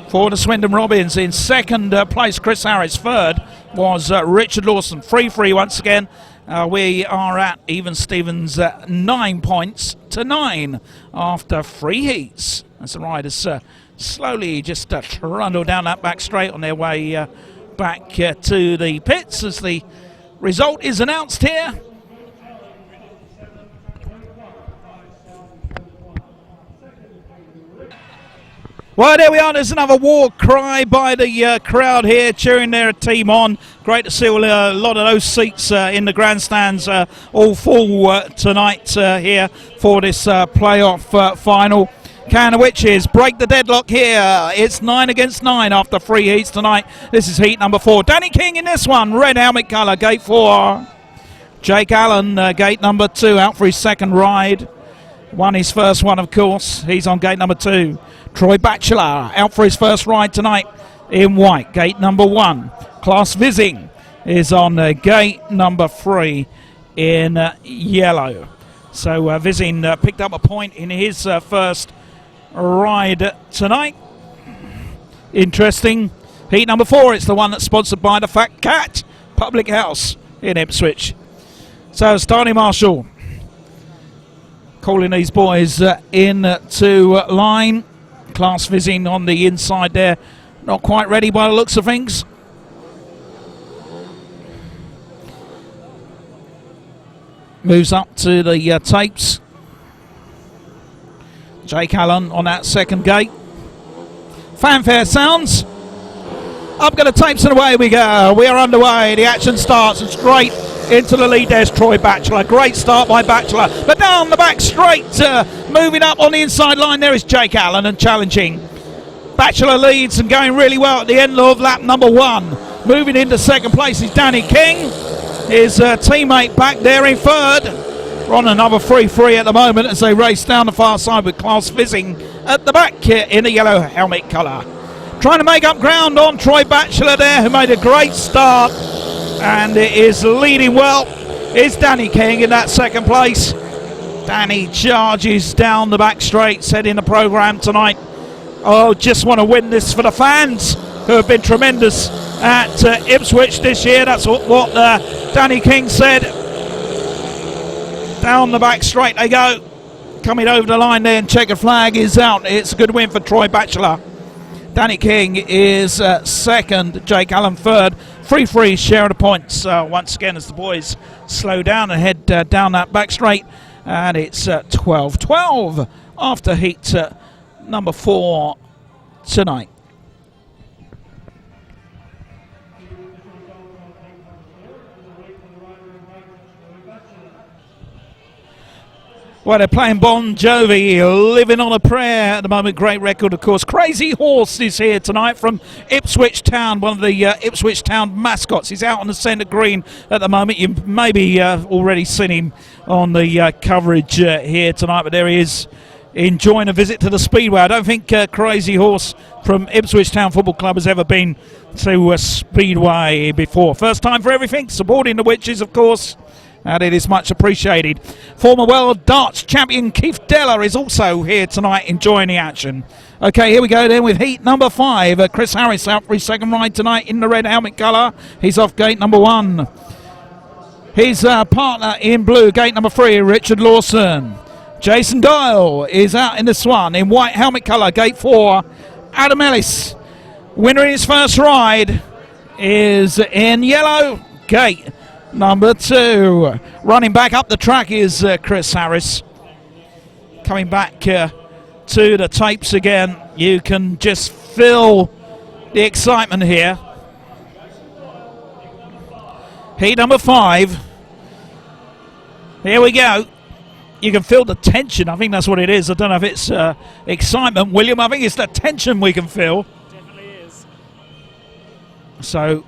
for the Swindon Robins. In second place, Chris Harris. Third was Richard Lawson. 3-3 once again. We are at even Stevens 9 points to 9 after 3 heats. As the riders slowly just trundle down that back straight on their way back to the pits as the result is announced here. Well, there we are. There's another war cry by the crowd here, cheering their team on. Great to see a lot of those seats in the grandstands all full tonight here for this playoff final. Can the Witches break the deadlock here? It's 9 against 9 after 3 heats tonight. This is heat number 4. Danny King in this one, red helmet colour, gate 4. Jake Allen, gate number 2, out for his second ride. Won his first one, of course. He's on gate number 2. Troy Batchelor out for his first ride tonight in white, gate number 1. Klaas Vizing is on gate number 3 in yellow. So Vizing picked up a point in his first ride tonight. Interesting. Heat number 4, it's the one that's sponsored by the Fat Cat Public House in Ipswich. So starting marshal calling these boys into line. Klaas Vizing on the inside there, not quite ready by the looks of things. Moves up to the tapes. Jake Allen on that second gate. Fanfare sounds. Up go the tapes and away we go. We are underway. The action starts and straight into the lead. There's Troy Batchelor. Great start by Batchelor. But down the back straight, moving up on the inside line, there is Jake Allen and challenging. Batchelor leads and going really well at the end of lap number 1. Moving into second place is Danny King. His teammate back there in third. We're on another 3-3 at the moment as they race down the far side with Klaas Vizing at the back in the yellow helmet colour. Trying to make up ground on Troy Batchelor there, who made a great start. And it is leading well. It's Danny King in that second place. Danny charges down the back straight, said in the programme tonight, oh, just want to win this for the fans who have been tremendous at Ipswich this year. That's what Danny King said. Down the back straight they go. Coming over the line there and checkered flag is out. It's a good win for Troy Batchelor. Danny King is second, Jake Allen third. 3-3 share of the points once again as the boys slow down and head down that back straight. And it's 12-12 after heat number 4 tonight. Well, they're playing Bon Jovi, Living on a Prayer at the moment. Great record, of course. Crazy Horse is here tonight from Ipswich Town, one of the Ipswich Town mascots. He's out on the centre green at the moment. You've maybe already seen him on the coverage here tonight, but there he is enjoying a visit to the Speedway. I don't think Crazy Horse from Ipswich Town Football Club has ever been to a Speedway before. First time for everything, supporting the Witches, of course, and it is much appreciated. Former World Darts Champion Keith Deller is also here tonight enjoying the action. Okay, here we go then with heat number 5. Chris Harris out for his second ride tonight in the red helmet colour. He's off gate number 1. His partner in blue, gate number 3, Richard Lawson. Jason Doyle is out in this one in white helmet colour, gate 4. Adam Ellis, winner in his first ride, is in yellow, gate number 2. Running back up the track is Chris Harris. Coming back to the tapes again. You can just feel the excitement here. Heat number 5. Here we go. You can feel the tension. I think that's what it is. I don't know if it's excitement, William. I think it's the tension we can feel. Definitely is. So,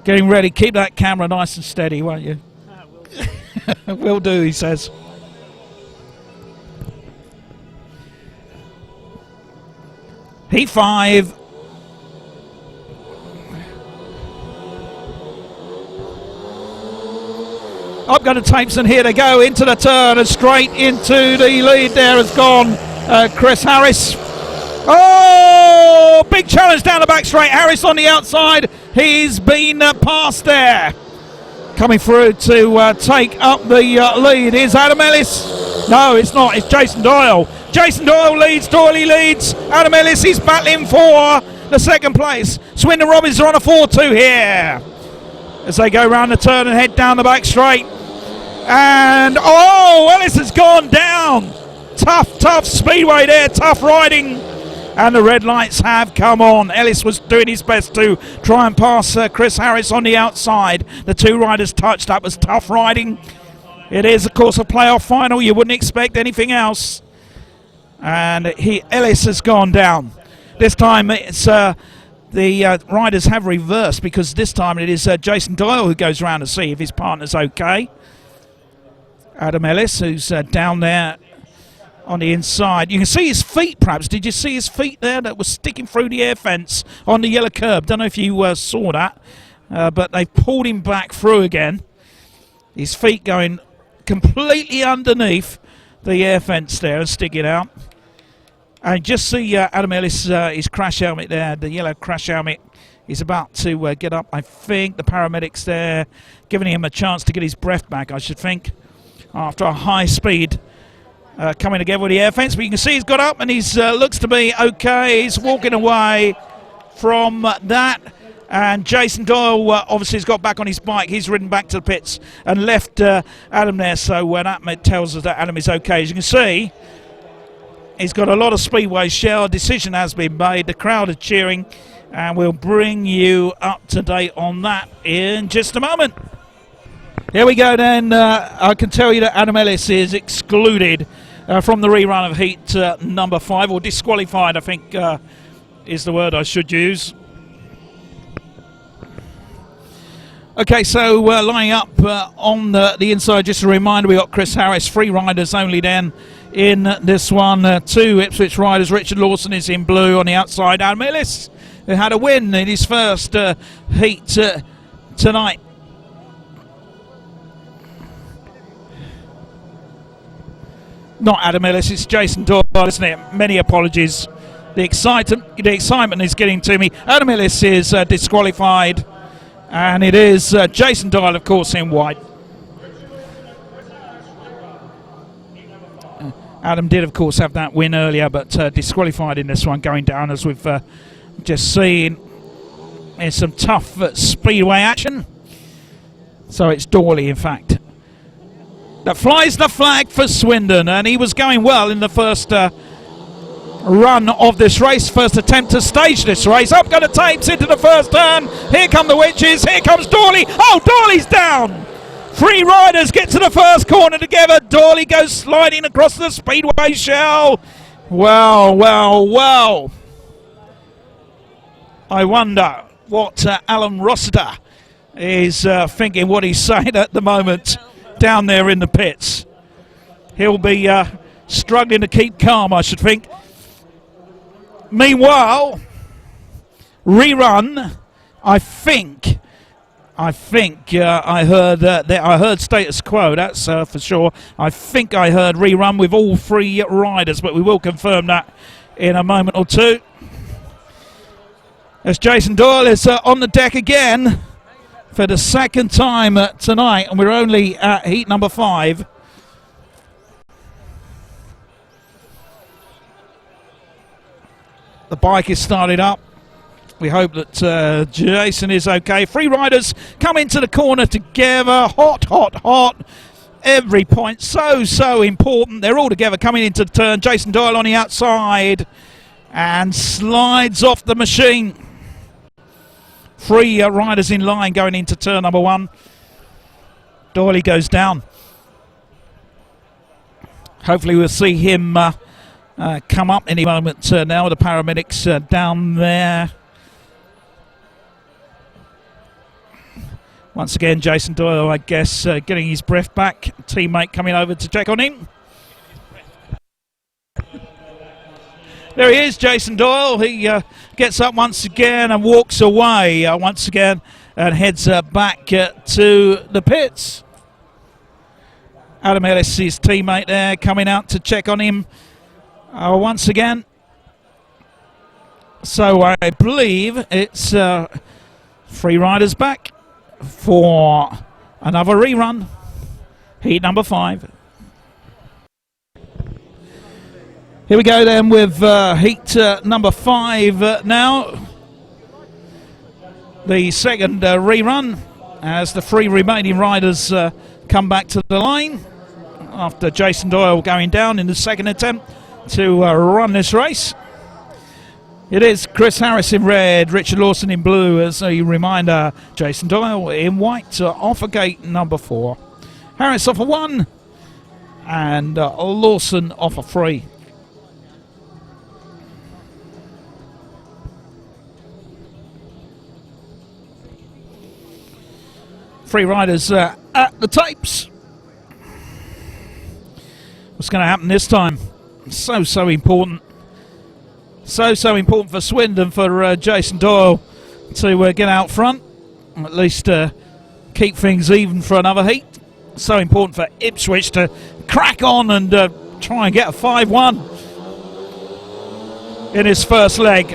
getting ready. Keep that camera nice and steady, won't you? Will do. Will do, he says. Heat 5. Up go to tapes, and here they go into the turn, and straight into the lead there has gone Chris Harris. Oh, big challenge down the back straight. Harris on the outside. He's been passed there. Coming through to take up the lead is Adam Ellis. No, it's not. It's Jason Doyle. Jason Doyle leads. Doyley leads. Adam Ellis is battling for the second place. Swindon Robins are on a 4-2 here as they go round the turn and head down the back straight. And oh, Ellis has gone down. Tough Speedway there, tough riding. And the red lights have come on. Ellis was doing his best to try and pass Chris Harris on the outside. The two riders touched. That was tough riding. It is, of course, a playoff final. You wouldn't expect anything else. And Ellis has gone down. This time it's the riders have reversed, because this time it is Jason Doyle who goes around to see if his partner's okay. Adam Ellis, who's down there on the inside. You can see his feet, perhaps. Did you see his feet there that was sticking through the air fence on the yellow curb? Don't know if you saw that, but they pulled him back through again. His feet going completely underneath the air fence there and sticking out. And just see Adam Ellis, his crash helmet there, the yellow crash helmet. He's about to get up, I think. The paramedics there giving him a chance to get his breath back, I should think, after a high speed coming together with the air fence. But you can see he's got up and he's looks to be okay. He's walking away from that. And Jason Doyle obviously has got back on his bike. He's ridden back to the pits and left Adam there. So that tells us that Adam is okay. As you can see, he's got a lot of Speedway shell. A decision has been made. The crowd are cheering. And we'll bring you up to date on that in just a moment. Here we go then. I can tell you that Adam Ellis is excluded from the rerun of heat number 5, or disqualified, I think is the word I should use. Okay, so lining up on the inside, just a reminder, we got Chris Harris, 3 riders only then in this one. 2 Ipswich riders. Richard Lawson is in blue on the outside. Adam Ellis, who had a win in his first heat tonight. Not Adam Ellis, it's Jason Doyle, isn't it? Many apologies. The excitement is getting to me. Adam Ellis is disqualified, and it is Jason Doyle, of course, in white. Adam did, of course, have that win earlier, but disqualified in this one, going down, as we've just seen. There's some tough Speedway action. So it's Doyley, in fact, that flies the flag for Swindon, and he was going well in the first run of this race, first attempt to stage this race. Up go the tapes into the first turn. Here come the Witches. Here comes Doyley. Oh, Doyley's down. 3 riders get to the first corner together. Doyley goes sliding across the Speedway shell. Well. I wonder what Alan Rossiter is thinking what he's saying at the moment down there in the pits. He'll be struggling to keep calm, I should think. Meanwhile, rerun. I think I heard status quo. That's for sure. I think I heard rerun with all three riders, but we will confirm that in a moment or two. As Jason Doyle is on the deck again for the second time tonight, and we're only at heat number 5. The bike is started up. We hope that Jason is okay. 3 riders come into the corner together. Hot, hot, hot. Every point so important. They're all together coming into the turn. Jason Doyle on the outside and slides off the machine. 3 riders in line going into turn number 1. Doyley goes down. Hopefully we'll see him come up any moment now. The paramedics down there. Once again, Jason Doyle, I guess, getting his breath back. Teammate coming over to check on him. There he is, Jason Doyle. He gets up once again and walks away once again and heads back to the pits. Adam Ellis, his teammate there, coming out to check on him once again. So I believe it's 3 riders back for another rerun. Heat number 5. Here we go then with heat number 5 now. The second rerun as the 3 remaining riders come back to the line after Jason Doyle going down in the second attempt to run this race. It is Chris Harris in red, Richard Lawson in blue. As a reminder, Jason Doyle in white off of gate number 4. Harris off of 1 and Lawson off of 3. Three riders at the tapes. What's going to happen this time? So important. So important for Swindon, for Jason Doyle to get out front. At least keep things even for another heat. So important for Ipswich to crack on and try and get a 5-1 in his first leg.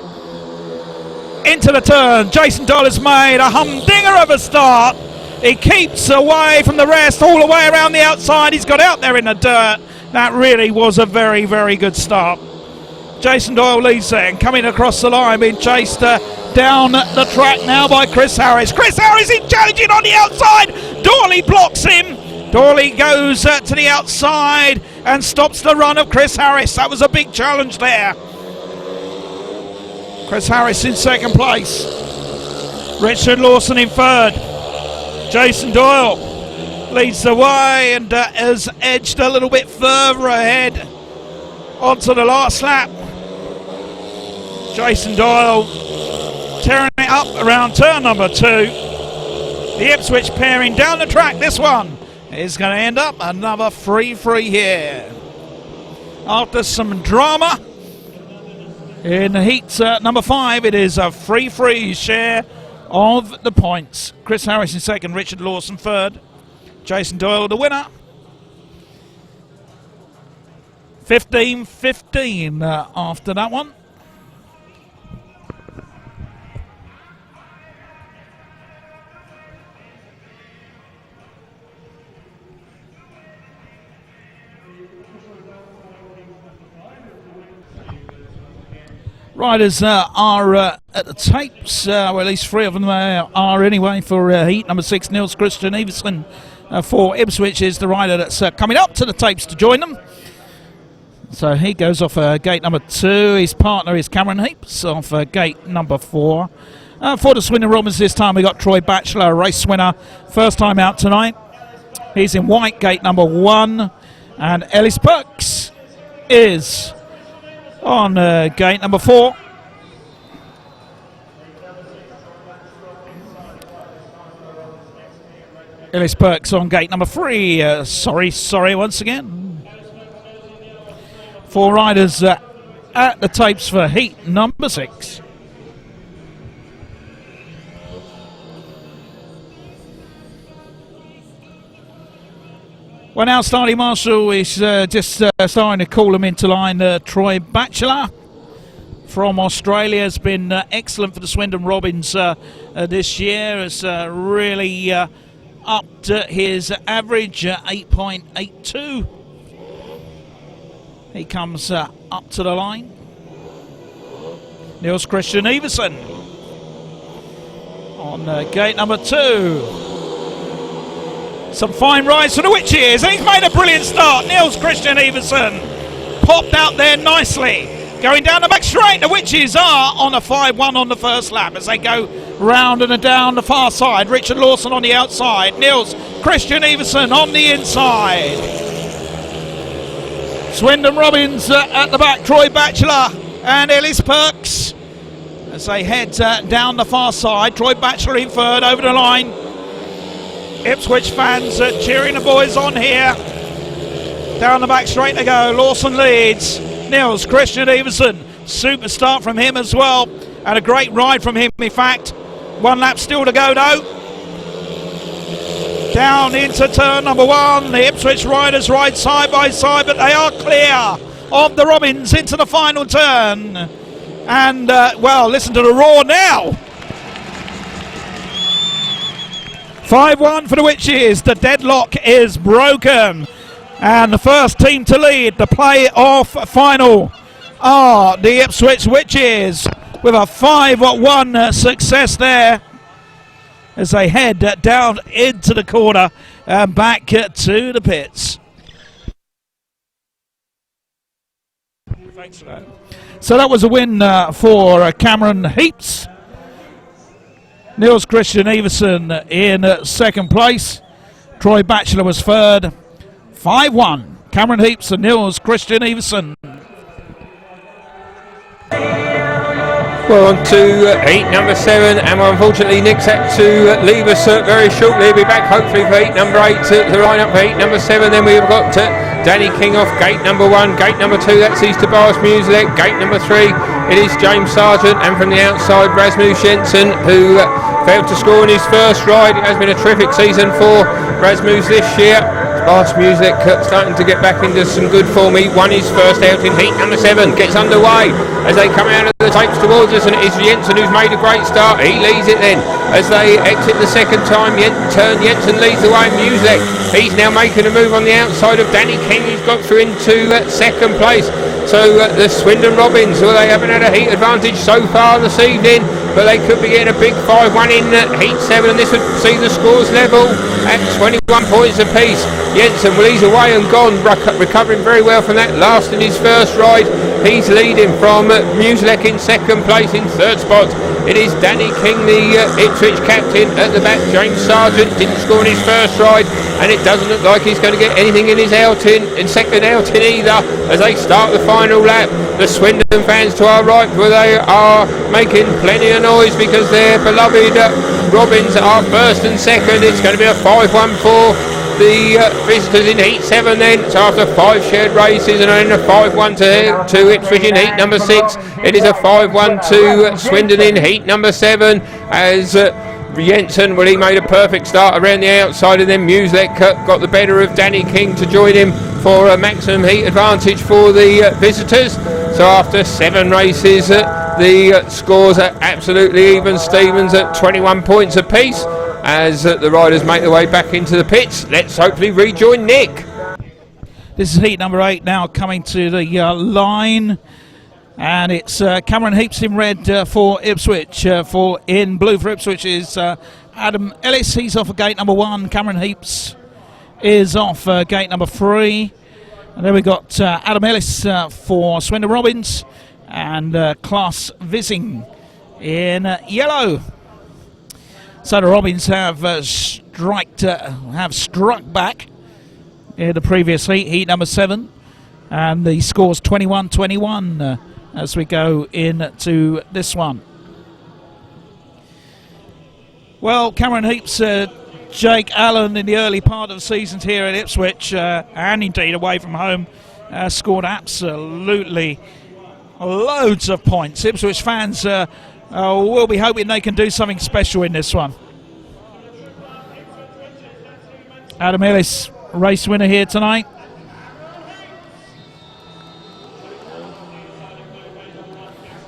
Into the turn. Jason Doyle has made a humdinger of a start. He keeps away from the rest all the way around the outside. He's got out there in the dirt. That really was a very good start. Jason Doyle leads there and coming across the line, being chased down the track now by Chris Harris. Chris Harris is challenging on the outside. Doyley blocks him. Doyley goes to the outside and stops the run of Chris Harris. That was a big challenge there. Chris Harris in second place. Richard Lawson in third. Jason Doyle leads the way and has edged a little bit further ahead onto the last lap. Jason Doyle tearing it up around turn number 2. The Ipswich pairing down the track. This one is going to end up another 3-3 here. After some drama in heat number 5, it is a 3-3 share of the points. Chris Harris in second, Richard Lawson third. Jason Doyle the winner. 15-15 after that one. Riders are at the tapes, well, at least 3 of them are anyway, for heat number 6. Niels Christian Everson for Ipswich is the rider that's coming up to the tapes to join them. So he goes off gate number 2. His partner is Cameron Heaps off gate number 4. For the Swindon Romans this time we got Troy Batchelor, race winner, first time out tonight. He's in white, gate number 1. And Ellis Perks is on gate number 4. Ellis Burks on gate number 3. Sorry once again. 4 riders at the tapes for heat number 6. Well, now starting marshal is just starting to call them into line. Troy Batchelor from Australia has been excellent for the Swindon Robins this year. Has really upped his average 8.82. He comes up to the line. Niels Christian Everson on gate number 2. Some fine rides for the Witches, and he's made a brilliant start. Niels Christian Everson popped out there nicely. Going down the back straight, the Witches are on a 5-1 on the first lap as they go round and down the far side. Richard Lawson on the outside, Niels Christian Everson on the inside. Swindon Robins at the back, Troy Batchelor and Ellis Burks as they head down the far side. Troy Batchelor in third, over the line. Ipswich fans cheering the boys on here. Down the back straight they go. Lawson leads. Niels Christian Everson, super start from him as well, and a great ride from him. In fact, 1 lap still to go though. Down into turn number 1. The Ipswich riders ride side by side, but they are clear of the Robins into the final turn. And well, listen to the roar now. 5-1 for the Witches. The deadlock is broken. And the first team to lead the play-off final are the Ipswich Witches with a 5-1 success there as they head down into the corner and back to the pits. Thanks for that. So that was a win for Cameron Heaps. Niels Christian Everson in second place. Troy Batchelor was third. 5-1. Cameron Heaps and Niels Christian Everson. Well, on to heat number 7, and unfortunately Nick's had to leave us very shortly. He'll be back hopefully for heat number 8 to line up for heat number 7. Then we've got Danny King off gate number 1. Gate number 2, that sees Tobias Musielak. Gate number 3, it is James Sargent, and from the outside Rasmus Jensen, who failed to score in his first ride. It has been a terrific season for Rasmus this year. Tobias Musielak starting to get back into some good form. He won his first out in heat number 7. Gets underway as they come out of the tapes towards us, and it is Jensen who's made a great start. He leads it then as they exit the second time. Jensen leads the way. Musielak, he's now making a move on the outside of Danny King, who's got through into second place. So the Swindon Robins, well, they haven't had a heat advantage so far this evening, but they could be getting a big 5-1 in heat 7, and this would see the scores level at 21 points apiece. Jensen, well, he's away and gone, recovering very well from that last in his first ride. He's leading from Musielak in second place. In third spot, it is Danny King, the Ipswich captain. At the back, James Sargent didn't score in his first ride, and it doesn't look like he's going to get anything in his outing, in second outing either, as they start the final lap. The Swindon fans to our right, where they are making plenty of noise because their beloved Robins are first and second. It's going to be a 5-1 for the visitors in heat 7 then. So after 5 shared races and then a 5-1 to Ipswich in heat number 6, it is a 5-1 to Swindon in heat number 7 as Jensen, well, he made a perfect start around the outside, and then Musielak got the better of Danny King to join him for a maximum heat advantage for the visitors. So after 7 races, the scores are absolutely even Stevens at 21 points apiece as the riders make their way back into the pits. Let's hopefully rejoin Nick. This is heat number 8 now coming to the line, and it's Cameron Heaps in red for Ipswich. For in blue for Ipswich is Adam Ellis. He's off of gate number 1. Cameron Heaps is off gate number 3. And then we've got Adam Ellis for Swindon Robins, and Klaas Vissing in yellow. So the Robins have struck back in the previous heat number 7, and the score's 21-21 as we go into this one. Well, Cameron Heaps Jake Allen in the early part of the seasons here at Ipswich and indeed away from home scored absolutely loads of points. Ipswich fans will be hoping they can do something special in this one. Adam Ellis, race winner here tonight.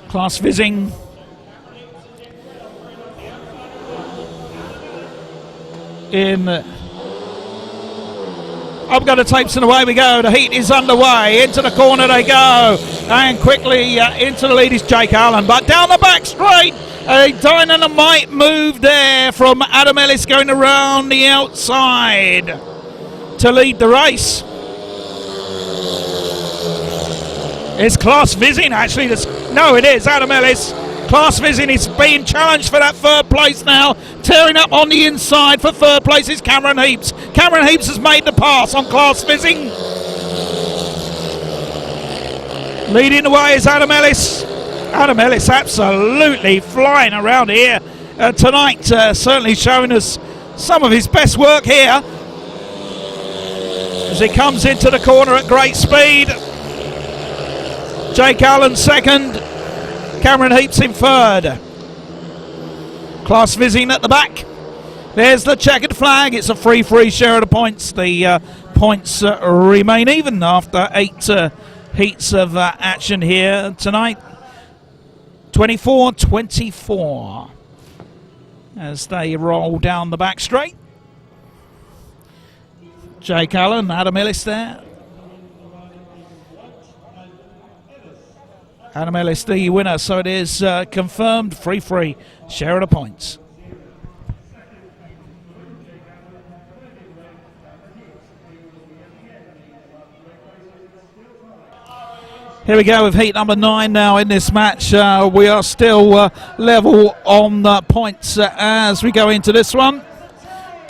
Class Vizing. In up go the tapes and away we go. The heat is underway. Into the corner they go, and quickly into the lead is Jake Allen, but down the back straight a dynamite move there from Adam Ellis going around the outside to lead the race. It's Class Vizing actually. No, it is Adam Ellis. Class Vizing is being challenged for that third place now. Tearing up on the inside for third place is Cameron Heaps. Cameron Heaps has made the pass on Class Vizing. Leading the way is Adam Ellis. Adam Ellis absolutely flying around here tonight, certainly showing us some of his best work here as he comes into the corner at great speed. Jake Allen second, Cameron Heaps in third. Class Vizing at the back. There's the checkered flag. It's a free share of the points. The points remain even after 8 heats of action here tonight. 24-24 as they roll down the back straight. Jake Allen, Adam Ellis there. Adam Ellis the winner, so it is confirmed. Free share of the points. Here we go with heat number 9 now in this match. We are still level on the points as we go into this one.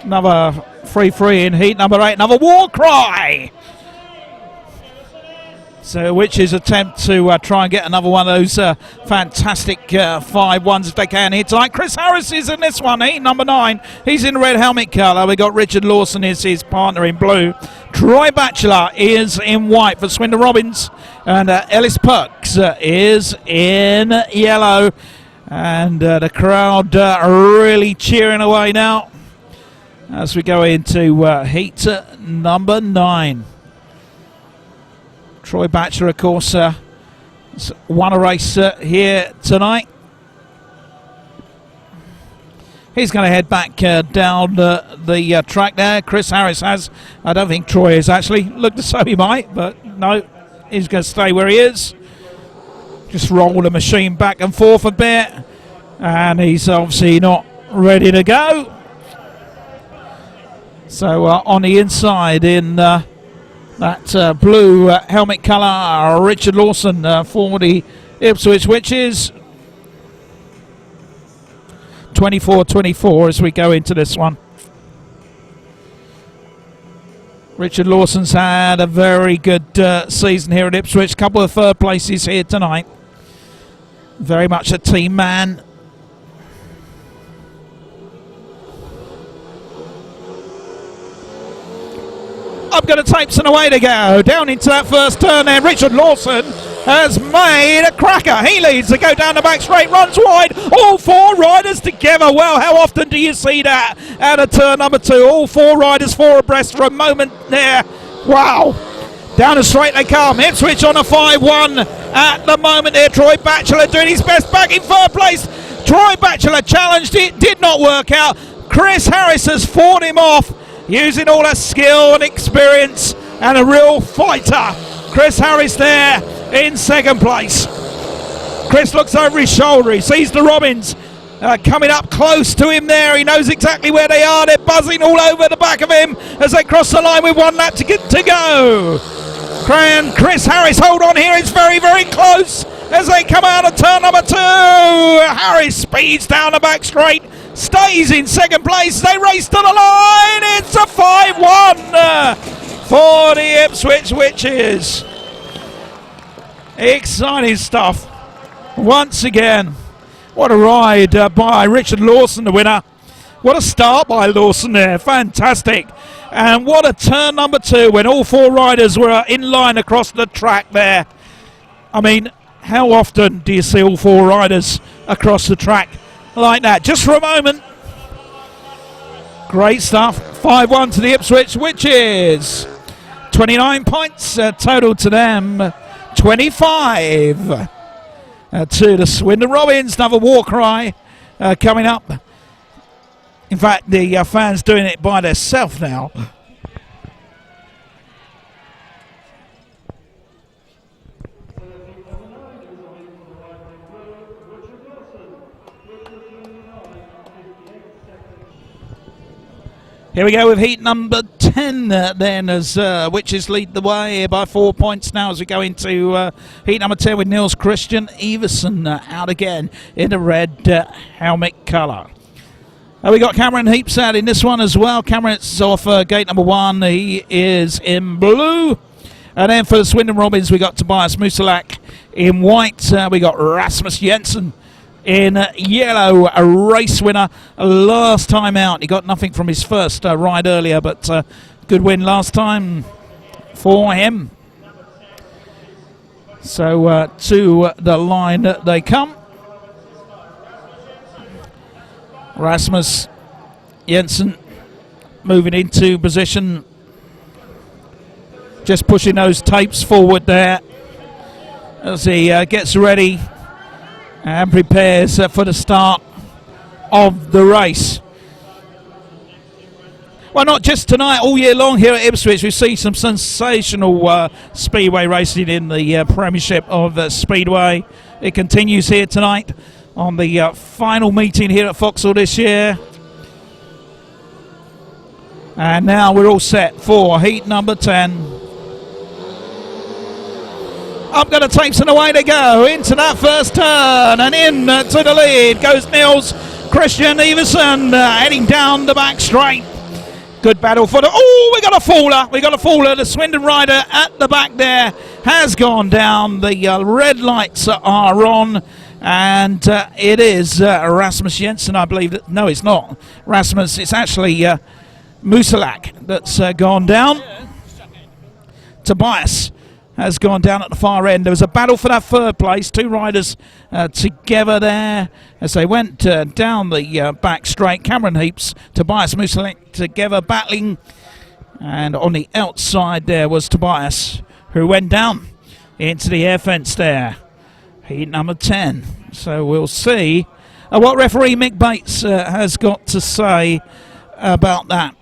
Another free in heat number 8. Another war cry. So Witches attempt to try and get another one of those fantastic 5-1s if they can here tonight. Chris Harris is in this one, heat number 9. He's in red helmet colour. We got Richard Lawson is his partner in blue. Troy Batchelor is in white for Swindon Robins. And Ellis Perks is in yellow. And the crowd really cheering away now as we go into heat number 9. Troy Batchelor, of course, won a race here tonight. He's going to head back down the track there. Chris Harris has. I don't think Troy is actually. Looked as though he might, but no. He's going to stay where he is. Just roll the machine back and forth a bit. And he's obviously not ready to go. So on the inside in that blue helmet colour, Richard Lawson for the Ipswich Witches. 24-24 as we go into this one. Richard Lawson's had a very good season here at Ipswich. Couple of third places here tonight. Very much a team man. Up go the tapes and away they go. Down into that first turn there. Richard Lawson has made a cracker. He leads to go down the back straight, runs wide. All 4 riders together. Well, how often do you see that at a turn number 2? All 4 riders 4 abreast for a moment there. Wow. Down the straight they come. Ipswich on a 5-1 at the moment there. Troy Batchelor doing his best back in third place. Troy Batchelor challenged it, did not work out. Chris Harris has fought him off, using all that skill and experience and a real fighter. Chris Harris there in second place. Chris looks over his shoulder. He sees the Robins coming up close to him there. He knows exactly where they are. They're buzzing all over the back of him as they cross the line with 1 lap to go. Chris Harris, hold on here. It's very, very close as they come out of turn number 2. Harris speeds down the back straight. Stays in second place. They race to the line. It's a 5-1 for the Ipswich Witches. Exciting stuff. Once again, what a ride by Richard Lawson, the winner. What a start by Lawson there, fantastic. And what a turn number 2 when all 4 riders were in line across the track there. I mean, how often do you see all 4 riders across the track like that? Just for a moment. Great stuff. 5-1 to the Ipswich, which is 29 points total to them. 25 to the Swindon Robins. Another war cry coming up. In fact, the fans doing it by themselves now. Here we go with heat number 10 then, as Witches lead the way by 4 points now as we go into heat number 10 with Niels Christian Everson out again in the red helmet colour. We got Cameron Heaps out in this one as well. Cameron's off gate number 1. He is in blue. And then for the Swindon Robins, we got Tobias Musielak in white. We got Rasmus Jensen in yellow, a race winner last time out. He got nothing from his first ride earlier, but good win last time for him. So to the line they come. Rasmus Jensen moving into position, just pushing those tapes forward there as he gets ready and prepares for the start of the race. Well, not just tonight, all year long here at Ipswich, we see some sensational Speedway racing in the Premiership of Speedway. It continues here tonight on the final meeting here at Vauxhall this year. And now we're all set for heat number 10. Up go the tapes and away they go into that first turn, and in to the lead goes Niels Christian Everson heading down the back straight. Good battle for the... Oh, we got a faller. We got a faller. The Swindon rider at the back there has gone down. The red lights are on, and it is Rasmus Jensen, I believe. That, no, it's not Rasmus. It's actually Musielak that's gone down. Tobias has gone down at the far end. There was a battle for that third place. 2 riders together there as they went down the back straight. Cameron Heaps, Tobias Musielak together battling. And on the outside there was Tobias, who went down into the air fence there. Heat number 10. So we'll see what referee Mick Bates has got to say about that.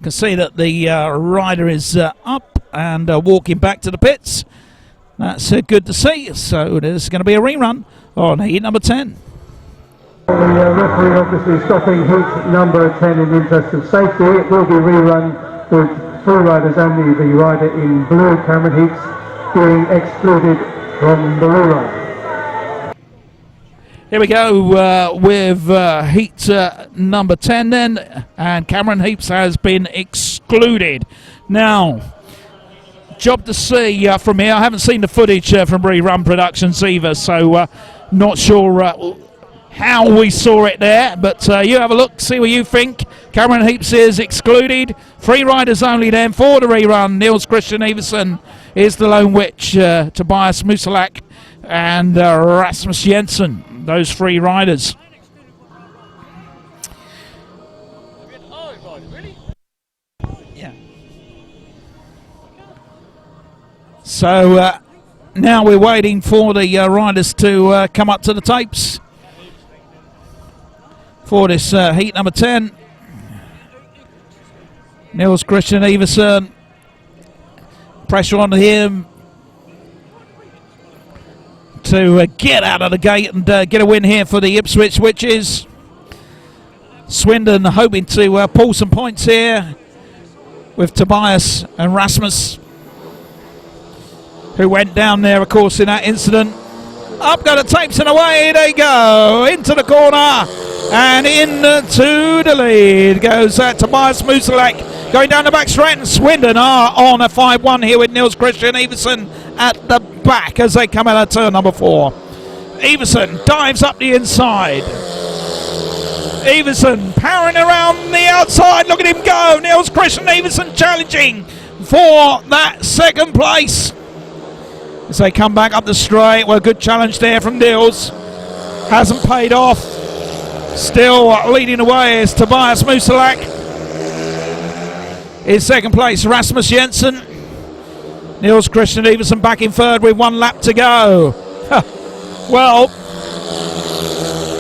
You can see that the rider is up and walking back to the pits. That's good to see. So there's going to be a rerun on heat number 10. The referee obviously stopping heat number 10 in the interest of safety. It will be rerun with 3 riders only, the rider in blue, Cameron Heaps, being excluded from the rerun. Here we go with heat number 10 then, and Cameron Heaps has been excluded. Now, job to see from here. I haven't seen the footage from Rerun Productions either, so not sure how we saw it there, but you have a look, see what you think. Cameron Heaps is excluded. 3 riders only then for the rerun. Niels Christian Everson is the lone witch, Tobias Musielak and Rasmus Jensen. Those 3 riders. Yeah. So now we're waiting for the riders to come up to the tapes for this heat number 10. Niels Christian Everson. Pressure on him to get out of the gate and get a win here for the Ipswich, which is Swindon hoping to pull some points here with Tobias and Rasmus, who went down there, of course, in that incident. Up go the tapes and away they go into the corner and into the lead goes Tobias Musielak going down the back straight, and Swindon are on a 5-1 here with Niels Christian Everson at the back as they come out of turn number 4. Everson dives up the inside. Everson powering around the outside. Look at him go. Niels Christian Everson challenging for that second place. As they come back up the straight. Well, good challenge there from Niels. Hasn't paid off. Still leading away is Tobias Musielak. In second place, Rasmus Jensen. Niels Christian Everson back in third with 1 lap to go. Well,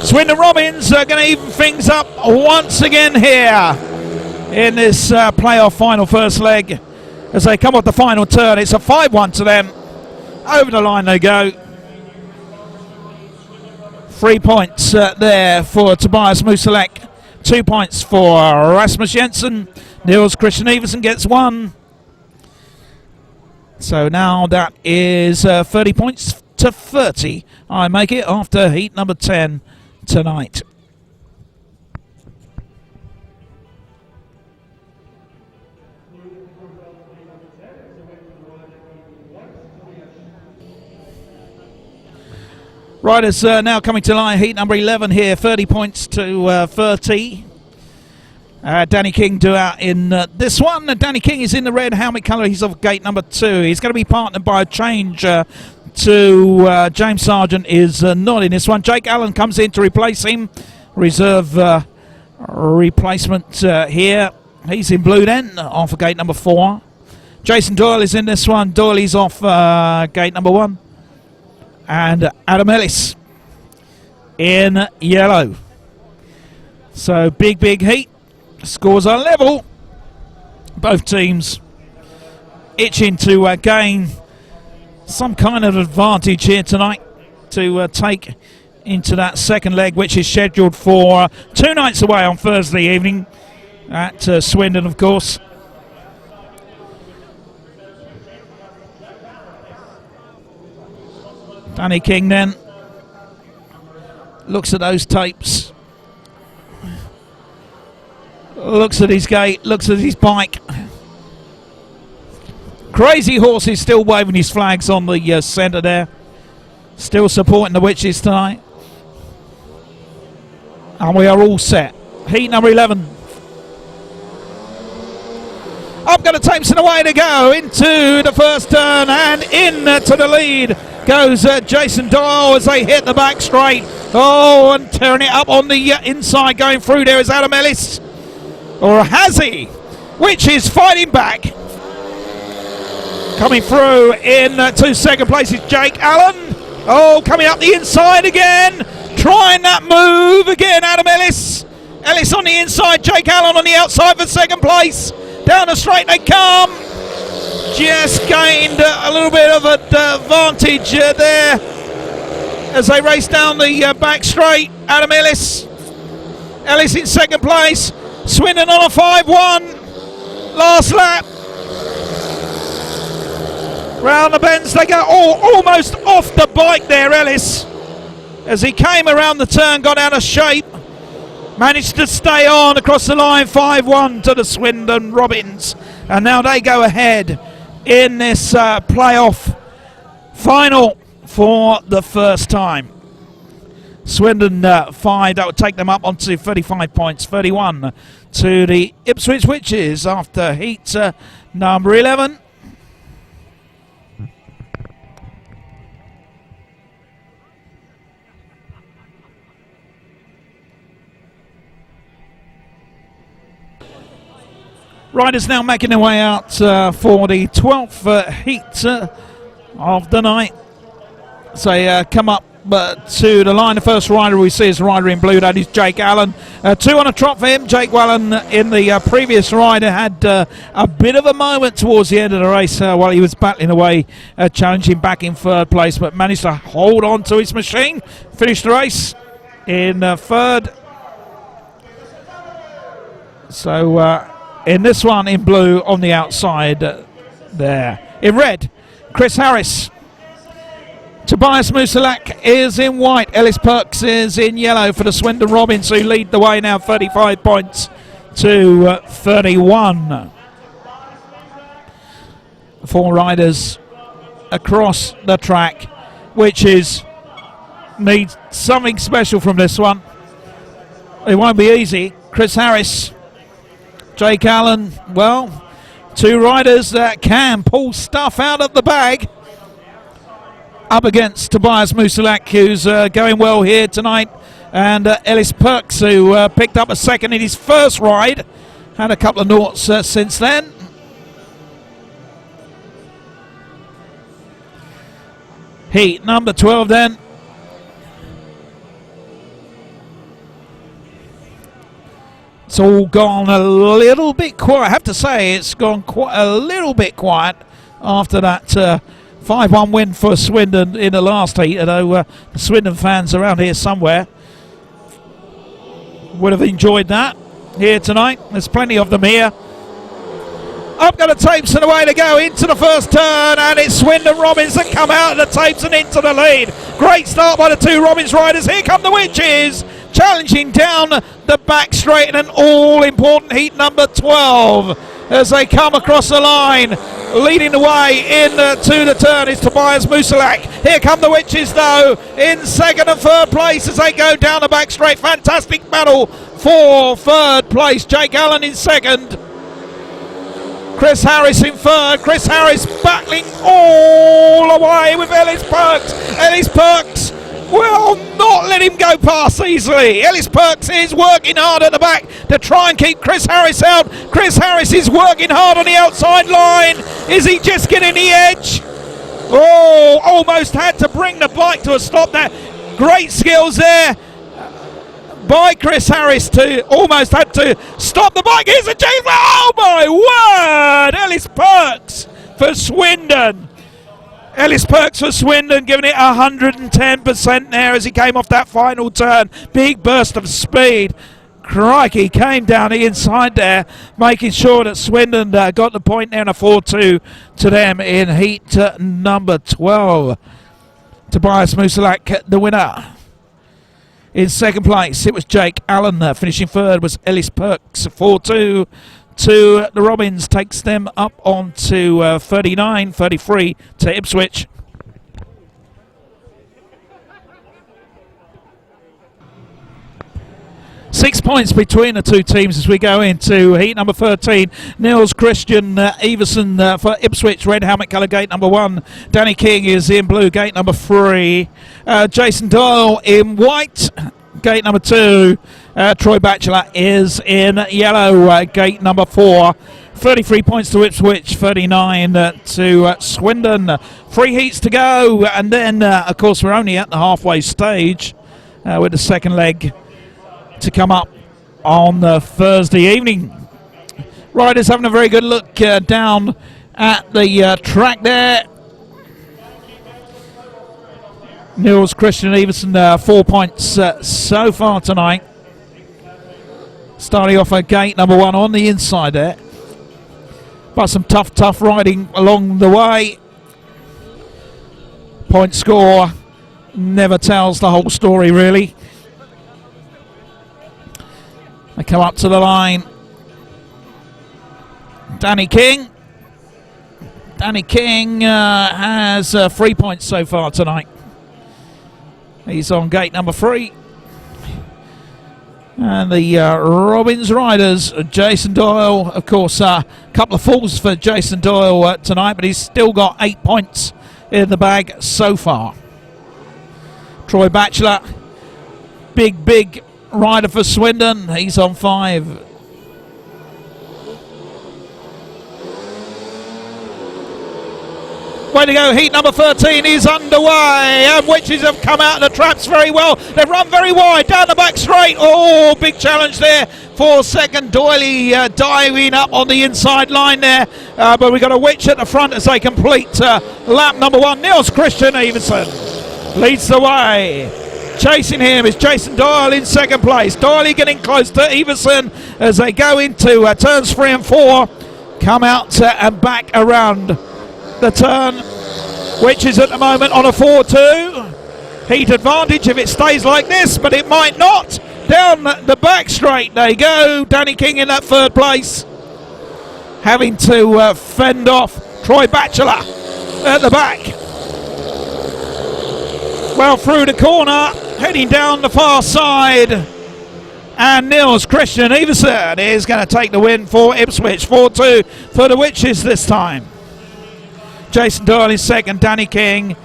Swindon Robins are going to even things up once again here in this playoff final first leg. As they come off the final turn, it's a 5-1 to them. Over the line they go. 3 points there for Tobias Musielak. 2 points for Rasmus Jensen. Niels Christian Everson gets 1. So now that is 30 points to 30. I make it after heat number 10 tonight. Riders now coming to line, heat number 11 here, 30 points to 30. Danny King due out in this one. Danny King is in the red helmet colour. He's off gate number 2. He's going to be partnered by a change to James Sargent is not in this one. Jake Allen comes in to replace him. Reserve replacement here. He's in blue then, off of gate number 4. Jason Doyle is in this one. Doyley's off gate number 1. And Adam Ellis in yellow. So big heat. Scores are level. Both teams itching to gain some kind of advantage here tonight to take into that second leg, which is scheduled for 2 nights away on Thursday evening at Swindon, of course. Danny King then looks at those tapes, looks at his gate, looks at his bike. Crazy Horse is still waving his flags on the centre there, still supporting the Witches tonight. And we are all set. Heat number 11. Up got the tapes and away to go into the first turn, and in to the lead goes Jason Doyle as they hit the back straight. Oh, and tearing it up on the inside, going through there is Adam Ellis. Or has he? Which is fighting back. Coming through in to second place is Jake Allen. Oh, coming up the inside again. Trying that move again, Adam Ellis. Ellis on the inside, Jake Allen on the outside for second place. Down the straight they come. Just gained a little bit of advantage there as they race down the back straight. Adam Ellis. Ellis in second place. Swindon on a 5-1. Last lap. Round the bends they go. Oh, almost off the bike there, Ellis. As he came around the turn, got out of shape. Managed to stay on across the line. 5-1 to the Swindon Robins. And now they go ahead in this playoff final for the first time. Swindon 5, that would take them up onto 35 points. 31 to the Ipswich Witches after heat number 11. Riders now making their way out for the 12th heat of the night. So they come up to the line. The first rider we see is the rider in blue. That is Jake Allen. 2 on a trot for him. Jake Allen in the previous rider had a bit of a moment towards the end of the race while he was battling away, challenging back in third place, but managed to hold on to his machine. Finished the race in third. So in this one in blue on the outside there. In red, Chris Harris. Tobias Musielak is in white. Ellis Perks is in yellow for the Swindon Robins, who lead the way now 35 points to 31. 4 riders across the track, which needs something special from this one. It won't be easy. Chris Harris, Jake Allen, well, two riders that can pull stuff out of the bag. Up against Tobias Musielak, who's going well here tonight, and Ellis Perks, who picked up a second in his first ride. Had a couple of noughts since then. Heat number 12 then. It's all gone a little bit quiet. I have to say it's gone quite a little bit quiet after that 5-1 win for Swindon in the last heat. Although the Swindon fans around here somewhere would have enjoyed that here tonight. There's plenty of them here. Up go the tapes and away to go into the first turn, and it's Swindon Robins that come out of the tapes and into the lead. Great start by the two Robins riders. Here come the Witches, challenging down the back straight in an all-important heat number 12 as they come across the line. Leading the way into the turn is Tobias Musielak. Here come the Witches though in second and third place as they go down the back straight. Fantastic battle for third place. Jake Allen in second. Chris Harris in third. Chris Harris battling all the way with Ellis Perks. Ellis Perks will not let him go past easily. Ellis Perks is working hard at the back to try and keep Chris Harris out. Chris Harris is working hard on the outside line. Is he just getting the edge? Oh, almost had to bring the bike to a stop there. Great skills there by Chris Harris to almost had to stop the bike. Here's a chase. Oh my word! Ellis Perks for Swindon. Ellis Perks for Swindon giving it 110% there as he came off that final turn. Big burst of speed. Crikey, came down the inside there, making sure that Swindon got the point there in a 4-2 to them in heat number 12. Tobias Musielak, the winner. In second place, it was Jake Allen. Finishing third was Ellis Perks. 4-2 to the Robins. Takes them up on to 39-33 to Ipswich. Six points between the two teams as we go into heat number 13. Niels Christian Everson for Ipswich, red helmet colour, gate number 1. Danny King is in blue, gate number 3. Jason Doyle in white, gate number 2. Troy Batchelor is in yellow, gate number 4. 33 points to Ipswich, 39 to Swindon. 3 heats to go, and then, of course, we're only at the halfway stage with the second leg to come up on Thursday evening. Riders having a very good look down at the track there. Niels Christian Everson, 4 points so far tonight. Starting off at gate number 1 on the inside there. But some tough riding along the way. Point score never tells the whole story really. They come up to the line. Danny King. Danny King has 3 points so far tonight. He's on gate number 3. And the Robins riders, Jason Doyle, of course, a couple of falls for Jason Doyle tonight, but he's still got 8 points in the bag so far. Troy Batchelor, big rider for Swindon. He's on 5. Way to go, heat number 13 is underway, and Witches have come out of the traps very well. They've run very wide, down the back straight. Oh, big challenge there for second. Doyley diving up on the inside line there, but we've got a Witch at the front as they complete lap number 1. Niels Christian Everson leads the way. Chasing him is Jason Doyle in second place. Doyley getting close to Everson as they go into turns 3 and 4. Come out and back around the turn, which is at the moment on a 4-2. Heat advantage if it stays like this, but it might not. Down the back straight they go. Danny King in that third place, having to fend off Troy Batchelor at the back. Well through the corner, heading down the far side. And Niels Christian Everson is going to take the win for Ipswich. 4-2 for the Witches this time. Jason Doyle is second. Danny King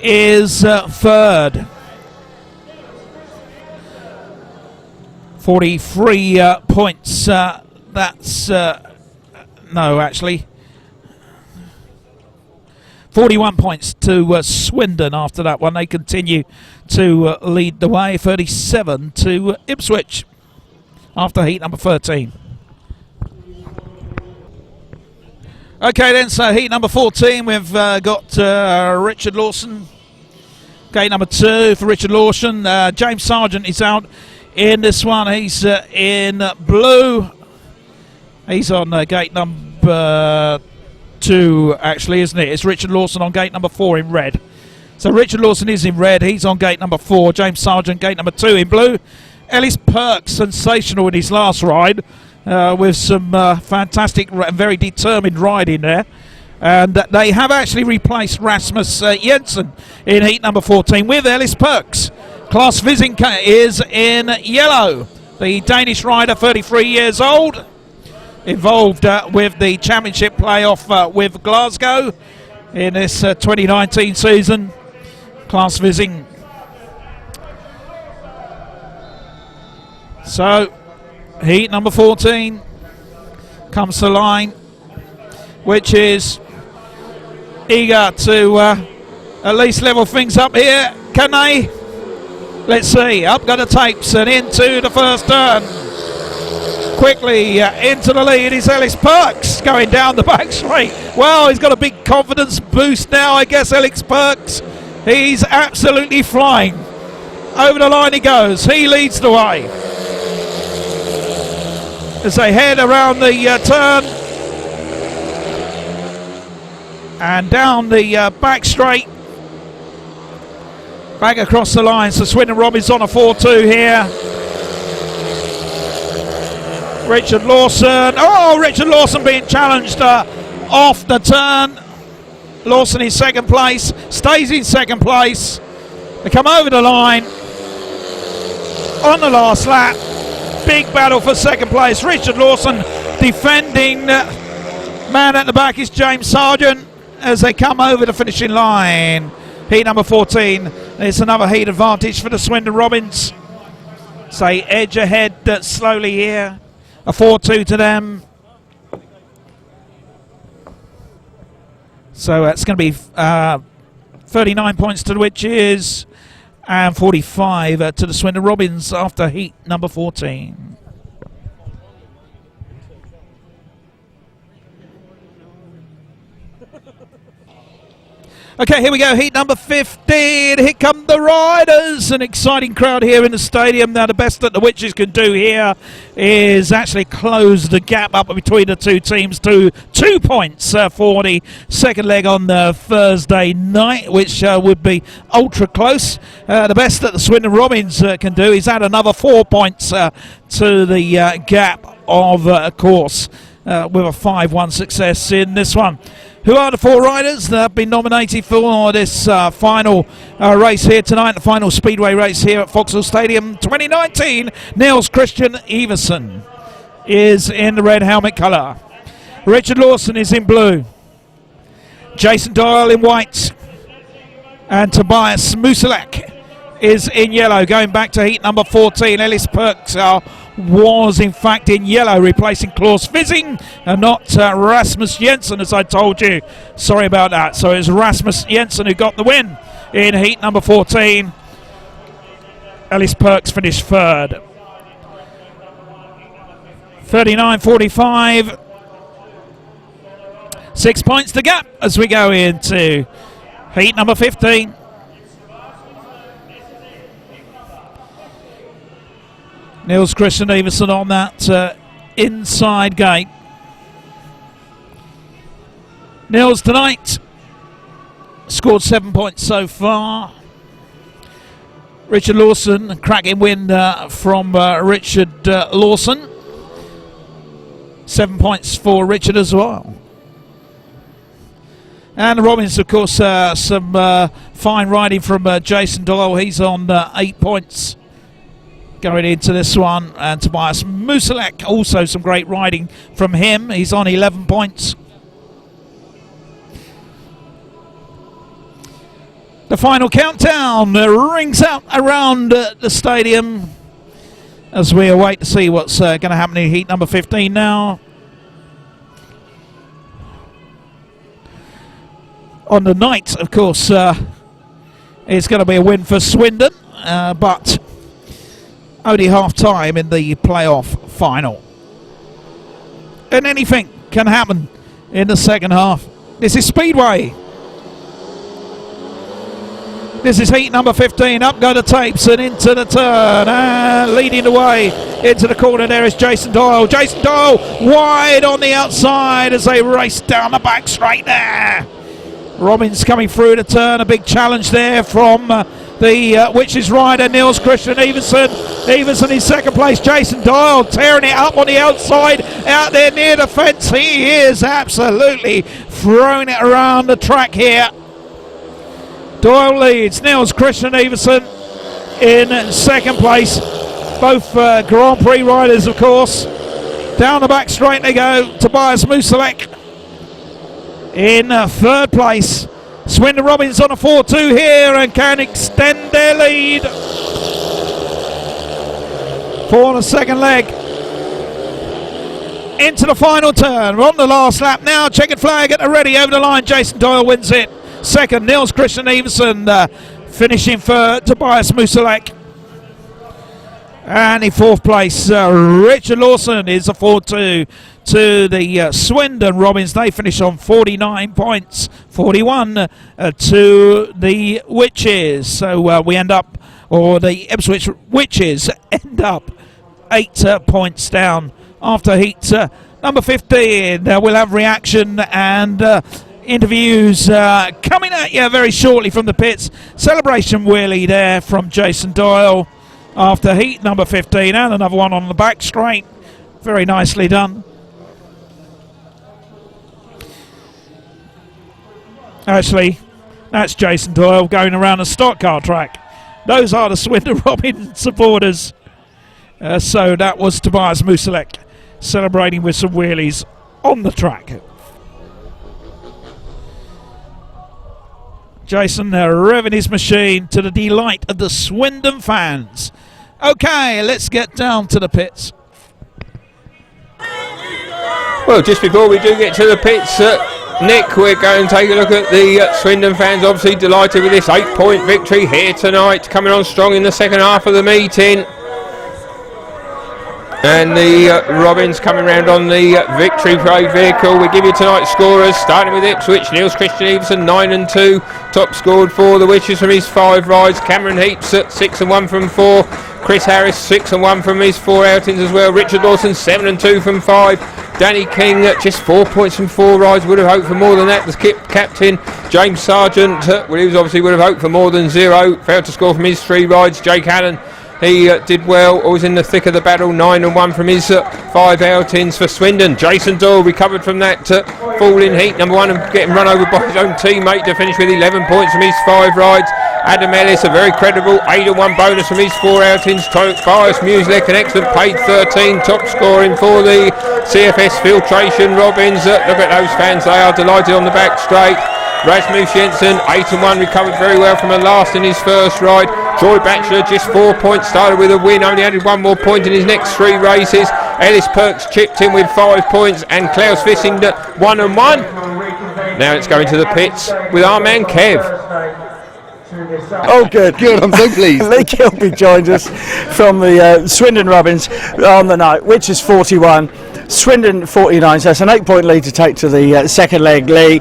is third. 43 points. That's... no, actually. 41 points to Swindon after that one. They continue to lead the way. 37 to Ipswich after heat number 13. Okay then, so heat number 14, we've got Richard Lawson. Gate number 2 for Richard Lawson. James Sargent is out in this one. He's in blue. He's on gate number 2, actually, isn't it? It's Richard Lawson on gate number 4 in red. So Richard Lawson is in red. He's on gate number 4. James Sargent, gate number 2 in blue. Ellis Perks, sensational in his last ride, with some fantastic and very determined riding there. And they have actually replaced Rasmus Jensen in heat number 14 with Ellis Perks. Klaus Vizinka is in yellow. The Danish rider, 33 years old, involved with the championship playoff with Glasgow in this 2019 season. Klaus Vizing. So, heat number 14 comes to line, which is eager to at least level things up here. Can they? Let's see. Up go the tapes and into the first turn. Quickly into the lead is Ellis Perks going down the back straight. Well, he's got a big confidence boost now, I guess, Ellis Perks. He's absolutely flying. Over the line he goes. He leads the way. As they head around the turn and down the back straight, back across the line. So Swindon Robins on a 4-2 here. Richard Lawson. Oh, Richard Lawson being challenged off the turn. Lawson in second place, stays in second place. They come over the line on the last lap. Big battle for second place. Richard Lawson defending. Man at the back is James Sargent as they come over the finishing line. Heat number 14. It's another heat advantage for the Swindon Robins. So they edge ahead slowly here. A 4-2 to them. So it's going to be 39 points to the Witches and 45 to the Swindon Robins after heat number 14. Okay, here we go, heat number 15. Here come the riders. An exciting crowd here in the stadium. Now, the best that the Witches can do here is actually close the gap up between the two teams to 2 points for the second leg on the Thursday night, which would be ultra close. The best that the Swindon Robins can do is add another 4 points to the gap of course, with a 5-1 success in this one. Who are the 4 riders that have been nominated for this final race here tonight, the final Speedway race here at Vauxhall Stadium 2019? Niels Christian Everson is in the red helmet colour. Richard Lawson is in blue. Jason Doyle in white. And Tobias Musielak is in yellow. Going back to heat number 14, Ellis Perks was in fact in yellow, replacing Klaus Vizing and not Rasmus Jensen, as I told you. Sorry about that. So it's Rasmus Jensen who got the win in heat number 14. Ellis Perks finished third. 39.45. 6 points to gap as we go into heat number 15. Niels Christian Everson on that inside gate. Niels tonight scored 7 points so far. Richard Lawson, a cracking win from Richard Lawson. 7 points for Richard as well. And the Robins, of course, some fine riding from Jason Doyle. He's on 8 points going into this one. And Tobias Musielak, also some great riding from him. He's on 11 points. The final countdown rings out around the stadium as we await to see what's going to happen in heat number 15 now. On the night, of course, it's going to be a win for Swindon, but only half time in the playoff final. And anything can happen in the second half. This is Speedway. This is heat number 15. Up go the tapes and into the turn. And leading the way into the corner there is Jason Doyle. Jason Doyle wide on the outside as they race down the back straight there. Robins coming through the turn. A big challenge there from the Witches rider, Niels Christian Everson. Everson in second place. Jason Doyle tearing it up on the outside. Out there near the fence. He is absolutely throwing it around the track here. Doyle leads, Niels Christian Everson in second place. Both Grand Prix riders, of course. Down the back straight they go. Tobias Musielak in third place. Swindon Robins on a 4-2 here and can extend their lead for the second leg. Into the final turn. We're on the last lap now. Checkered flag at the ready over the line. Jason Doyle wins it. Second, Niels Christian Everson finishing for Tobias Musielak. And in fourth place, Richard Lawson is a 4-2 to the Swindon Robins. They finish on 49 points, 41 to the Witches. So we end up, or the Ipswich Witches end up 8 points down after heat number 15. We'll have reaction and interviews coming at you very shortly from the pits. Celebration wheelie there from Jason Doyle after heat number 15, and another one on the back straight. Very nicely done. Actually, that's Jason Doyle going around a stock car track. Those are the Swindon Robin supporters. So that was Tobias Musielak celebrating with some wheelies on the track. Jason revving his machine to the delight of the Swindon fans. Okay, let's get down to the pits. Well, just before we do get to the pits, Nick, we're going to take a look at the Swindon fans. Obviously delighted with this 8-point victory here tonight, coming on strong in the second half of the meeting. And the Robins coming round on the victory parade vehicle. We give you tonight's scorers, starting with Ipswich. Niels Christian Everson 9-2, top scored for the Witches from his 5 rides. Cameron Heaps at 6-1 from 4. Chris Harris 6-1 from his 4 outings as well. Richard Lawson 7-2 from 5. Danny King just 4 points from 4 rides. Would have hoped for more than that. The captain James Sargent, well, he was obviously would have hoped for more than 0. Failed to score from his 3 rides. Jake Allen, he did well, always in the thick of the battle, 9-1 from his 5 outings for Swindon. Jason Doyle recovered from that fall in heat number 1 and getting run over by his own teammate to finish with 11 points from his 5 rides. Adam Ellis, a very credible 8-1 bonus from his 4 outings. Tobias Musielak, an excellent paid 13, top scoring for the CFS Filtration Robins. Look at those fans, they are delighted on the back straight. Rasmus Jensen, 8-1, recovered very well from a last in his first ride. Troy Batchelor, just 4 points, started with a win, only added 1 more point in his next 3 races. Ellis Perks chipped in with 5 points, and Klaus Vissing 1-1. Now it's going to the pits with our man Kev. Oh, good. Good, I'm so pleased. Lee Kilby joined us from the Swindon Robins on the night, which is 41. Swindon 49, so that's an 8-point lead to take to the second leg, Lee.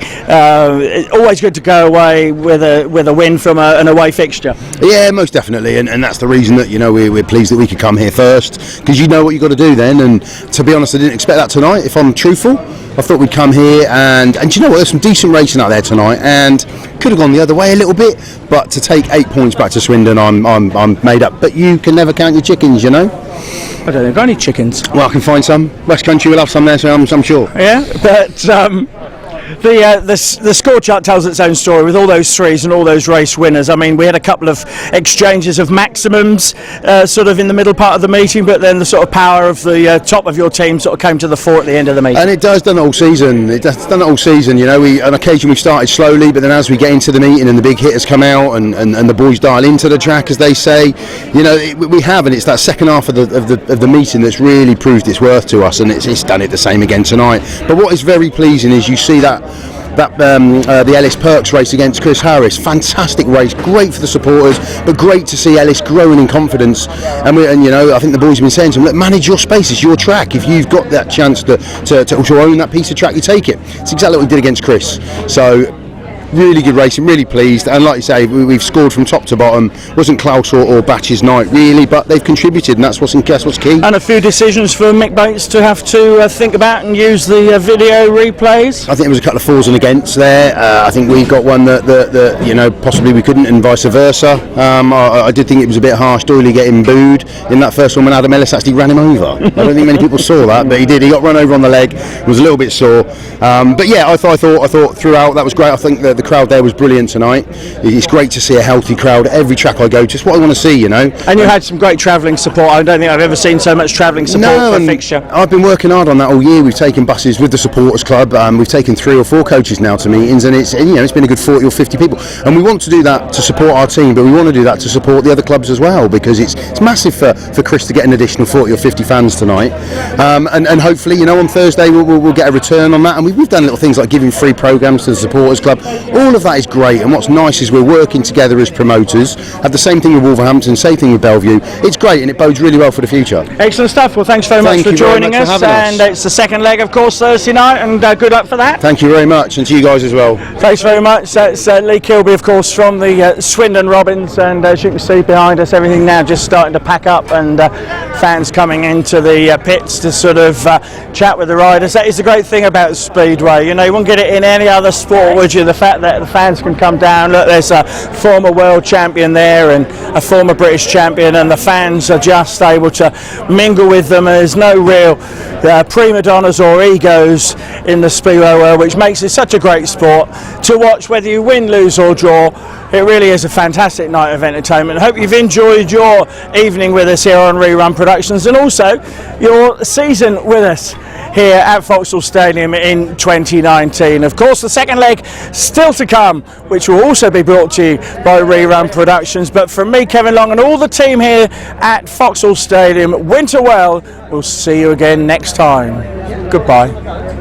Always good to go away with a win from an away fixture. Yeah, most definitely, and that's the reason that we're pleased that we could come here first, because you know what you've got to do then. And to be honest, I didn't expect that tonight. If I'm truthful, I thought we'd come here and you know what? There's some decent racing out there tonight, and could have gone the other way a little bit. But to take 8 points back to Swindon, I'm made up. But you can never count your chickens, you know. I don't think I've got any chickens. Well, I can find some. West Country will have some there, so I'm sure. Yeah, but The score chart tells its own story with all those threes and all those race winners. I mean, we had a couple of exchanges of maximums sort of in the middle part of the meeting, but then the sort of power of the top of your team sort of came to the fore at the end of the meeting. And it does done it all season. It's done it all season. You know, on occasion we started slowly, but then as we get into the meeting and the big hitters come out and the boys dial into the track, as they say, you know, we have, and it's that second half of the meeting that's really proved its worth to us, and it's done it the same again tonight. But what is very pleasing is you see that the Ellis Perks race against Chris Harris, fantastic race, great for the supporters, but great to see Ellis growing in confidence. And you know, I think the boys have been saying to him, look, manage your space, it's your track. If you've got that chance to own that piece of track, you take it. It's exactly what we did against Chris. So really good racing, really pleased, and like you say, we've scored from top to bottom. Wasn't Klaus or Batch's night really, but they've contributed, and that's what's key. And a few decisions for Mick Bates to have to think about and use the video replays. I think there was a couple of fors and against there. I think we got one that you know, possibly we couldn't, and vice versa. I did think it was a bit harsh, Doyley getting booed in that first one when Adam Ellis actually ran him over. I don't think many people saw that, but he did. He got run over on the leg, was a little bit sore. But yeah, I thought throughout that was great. I think the crowd there was brilliant tonight. It's great to see a healthy crowd at every track I go to. It's what I want to see, you know. And you had some great travelling support. I don't think I've ever seen so much travelling support for a fixture. I've been working hard on that all year. We've taken buses with the supporters club. We've taken 3 or 4 coaches now to meetings, and it's been a good 40 or 50 people. And we want to do that to support our team, but we want to do that to support the other clubs as well, because it's massive for Chris to get an additional 40 or 50 fans tonight. And hopefully, you know, on Thursday we'll get a return on that. And we've done little things like giving free programmes to the supporters club. All of that is great, and what's nice is we're working together as promoters. Have the same thing with Wolverhampton, same thing with Bellevue. It's great, and it bodes really well for the future. Excellent stuff. Well, thanks very much for joining us, and it's the second leg, of course, Thursday night, and good luck for that. Thank you very much, and to you guys as well. Thanks very much. That's Lee Kilby, of course, from the Swindon Robins, and as you can see behind us, everything now just starting to pack up, and fans coming into the pits to sort of chat with the riders. That is the great thing about Speedway. You know, you won't get it in any other sport, would you? The fact that the fans can come down. Look, there's a former world champion there and a former British champion, and the fans are just able to mingle with them, and there's no real prima donnas or egos in the Speedway world, which makes it such a great sport to watch, whether you win, lose or draw. It really is a fantastic night of entertainment. I hope you've enjoyed your evening with us here on Rerun Productions, and also your season with us here at Vauxhall Stadium in 2019. Of course, the second leg still to come, which will also be brought to you by Rerun Productions. But from me, Kevin Long, and all the team here at Vauxhall Stadium, winter well. We'll see you again next time. Goodbye.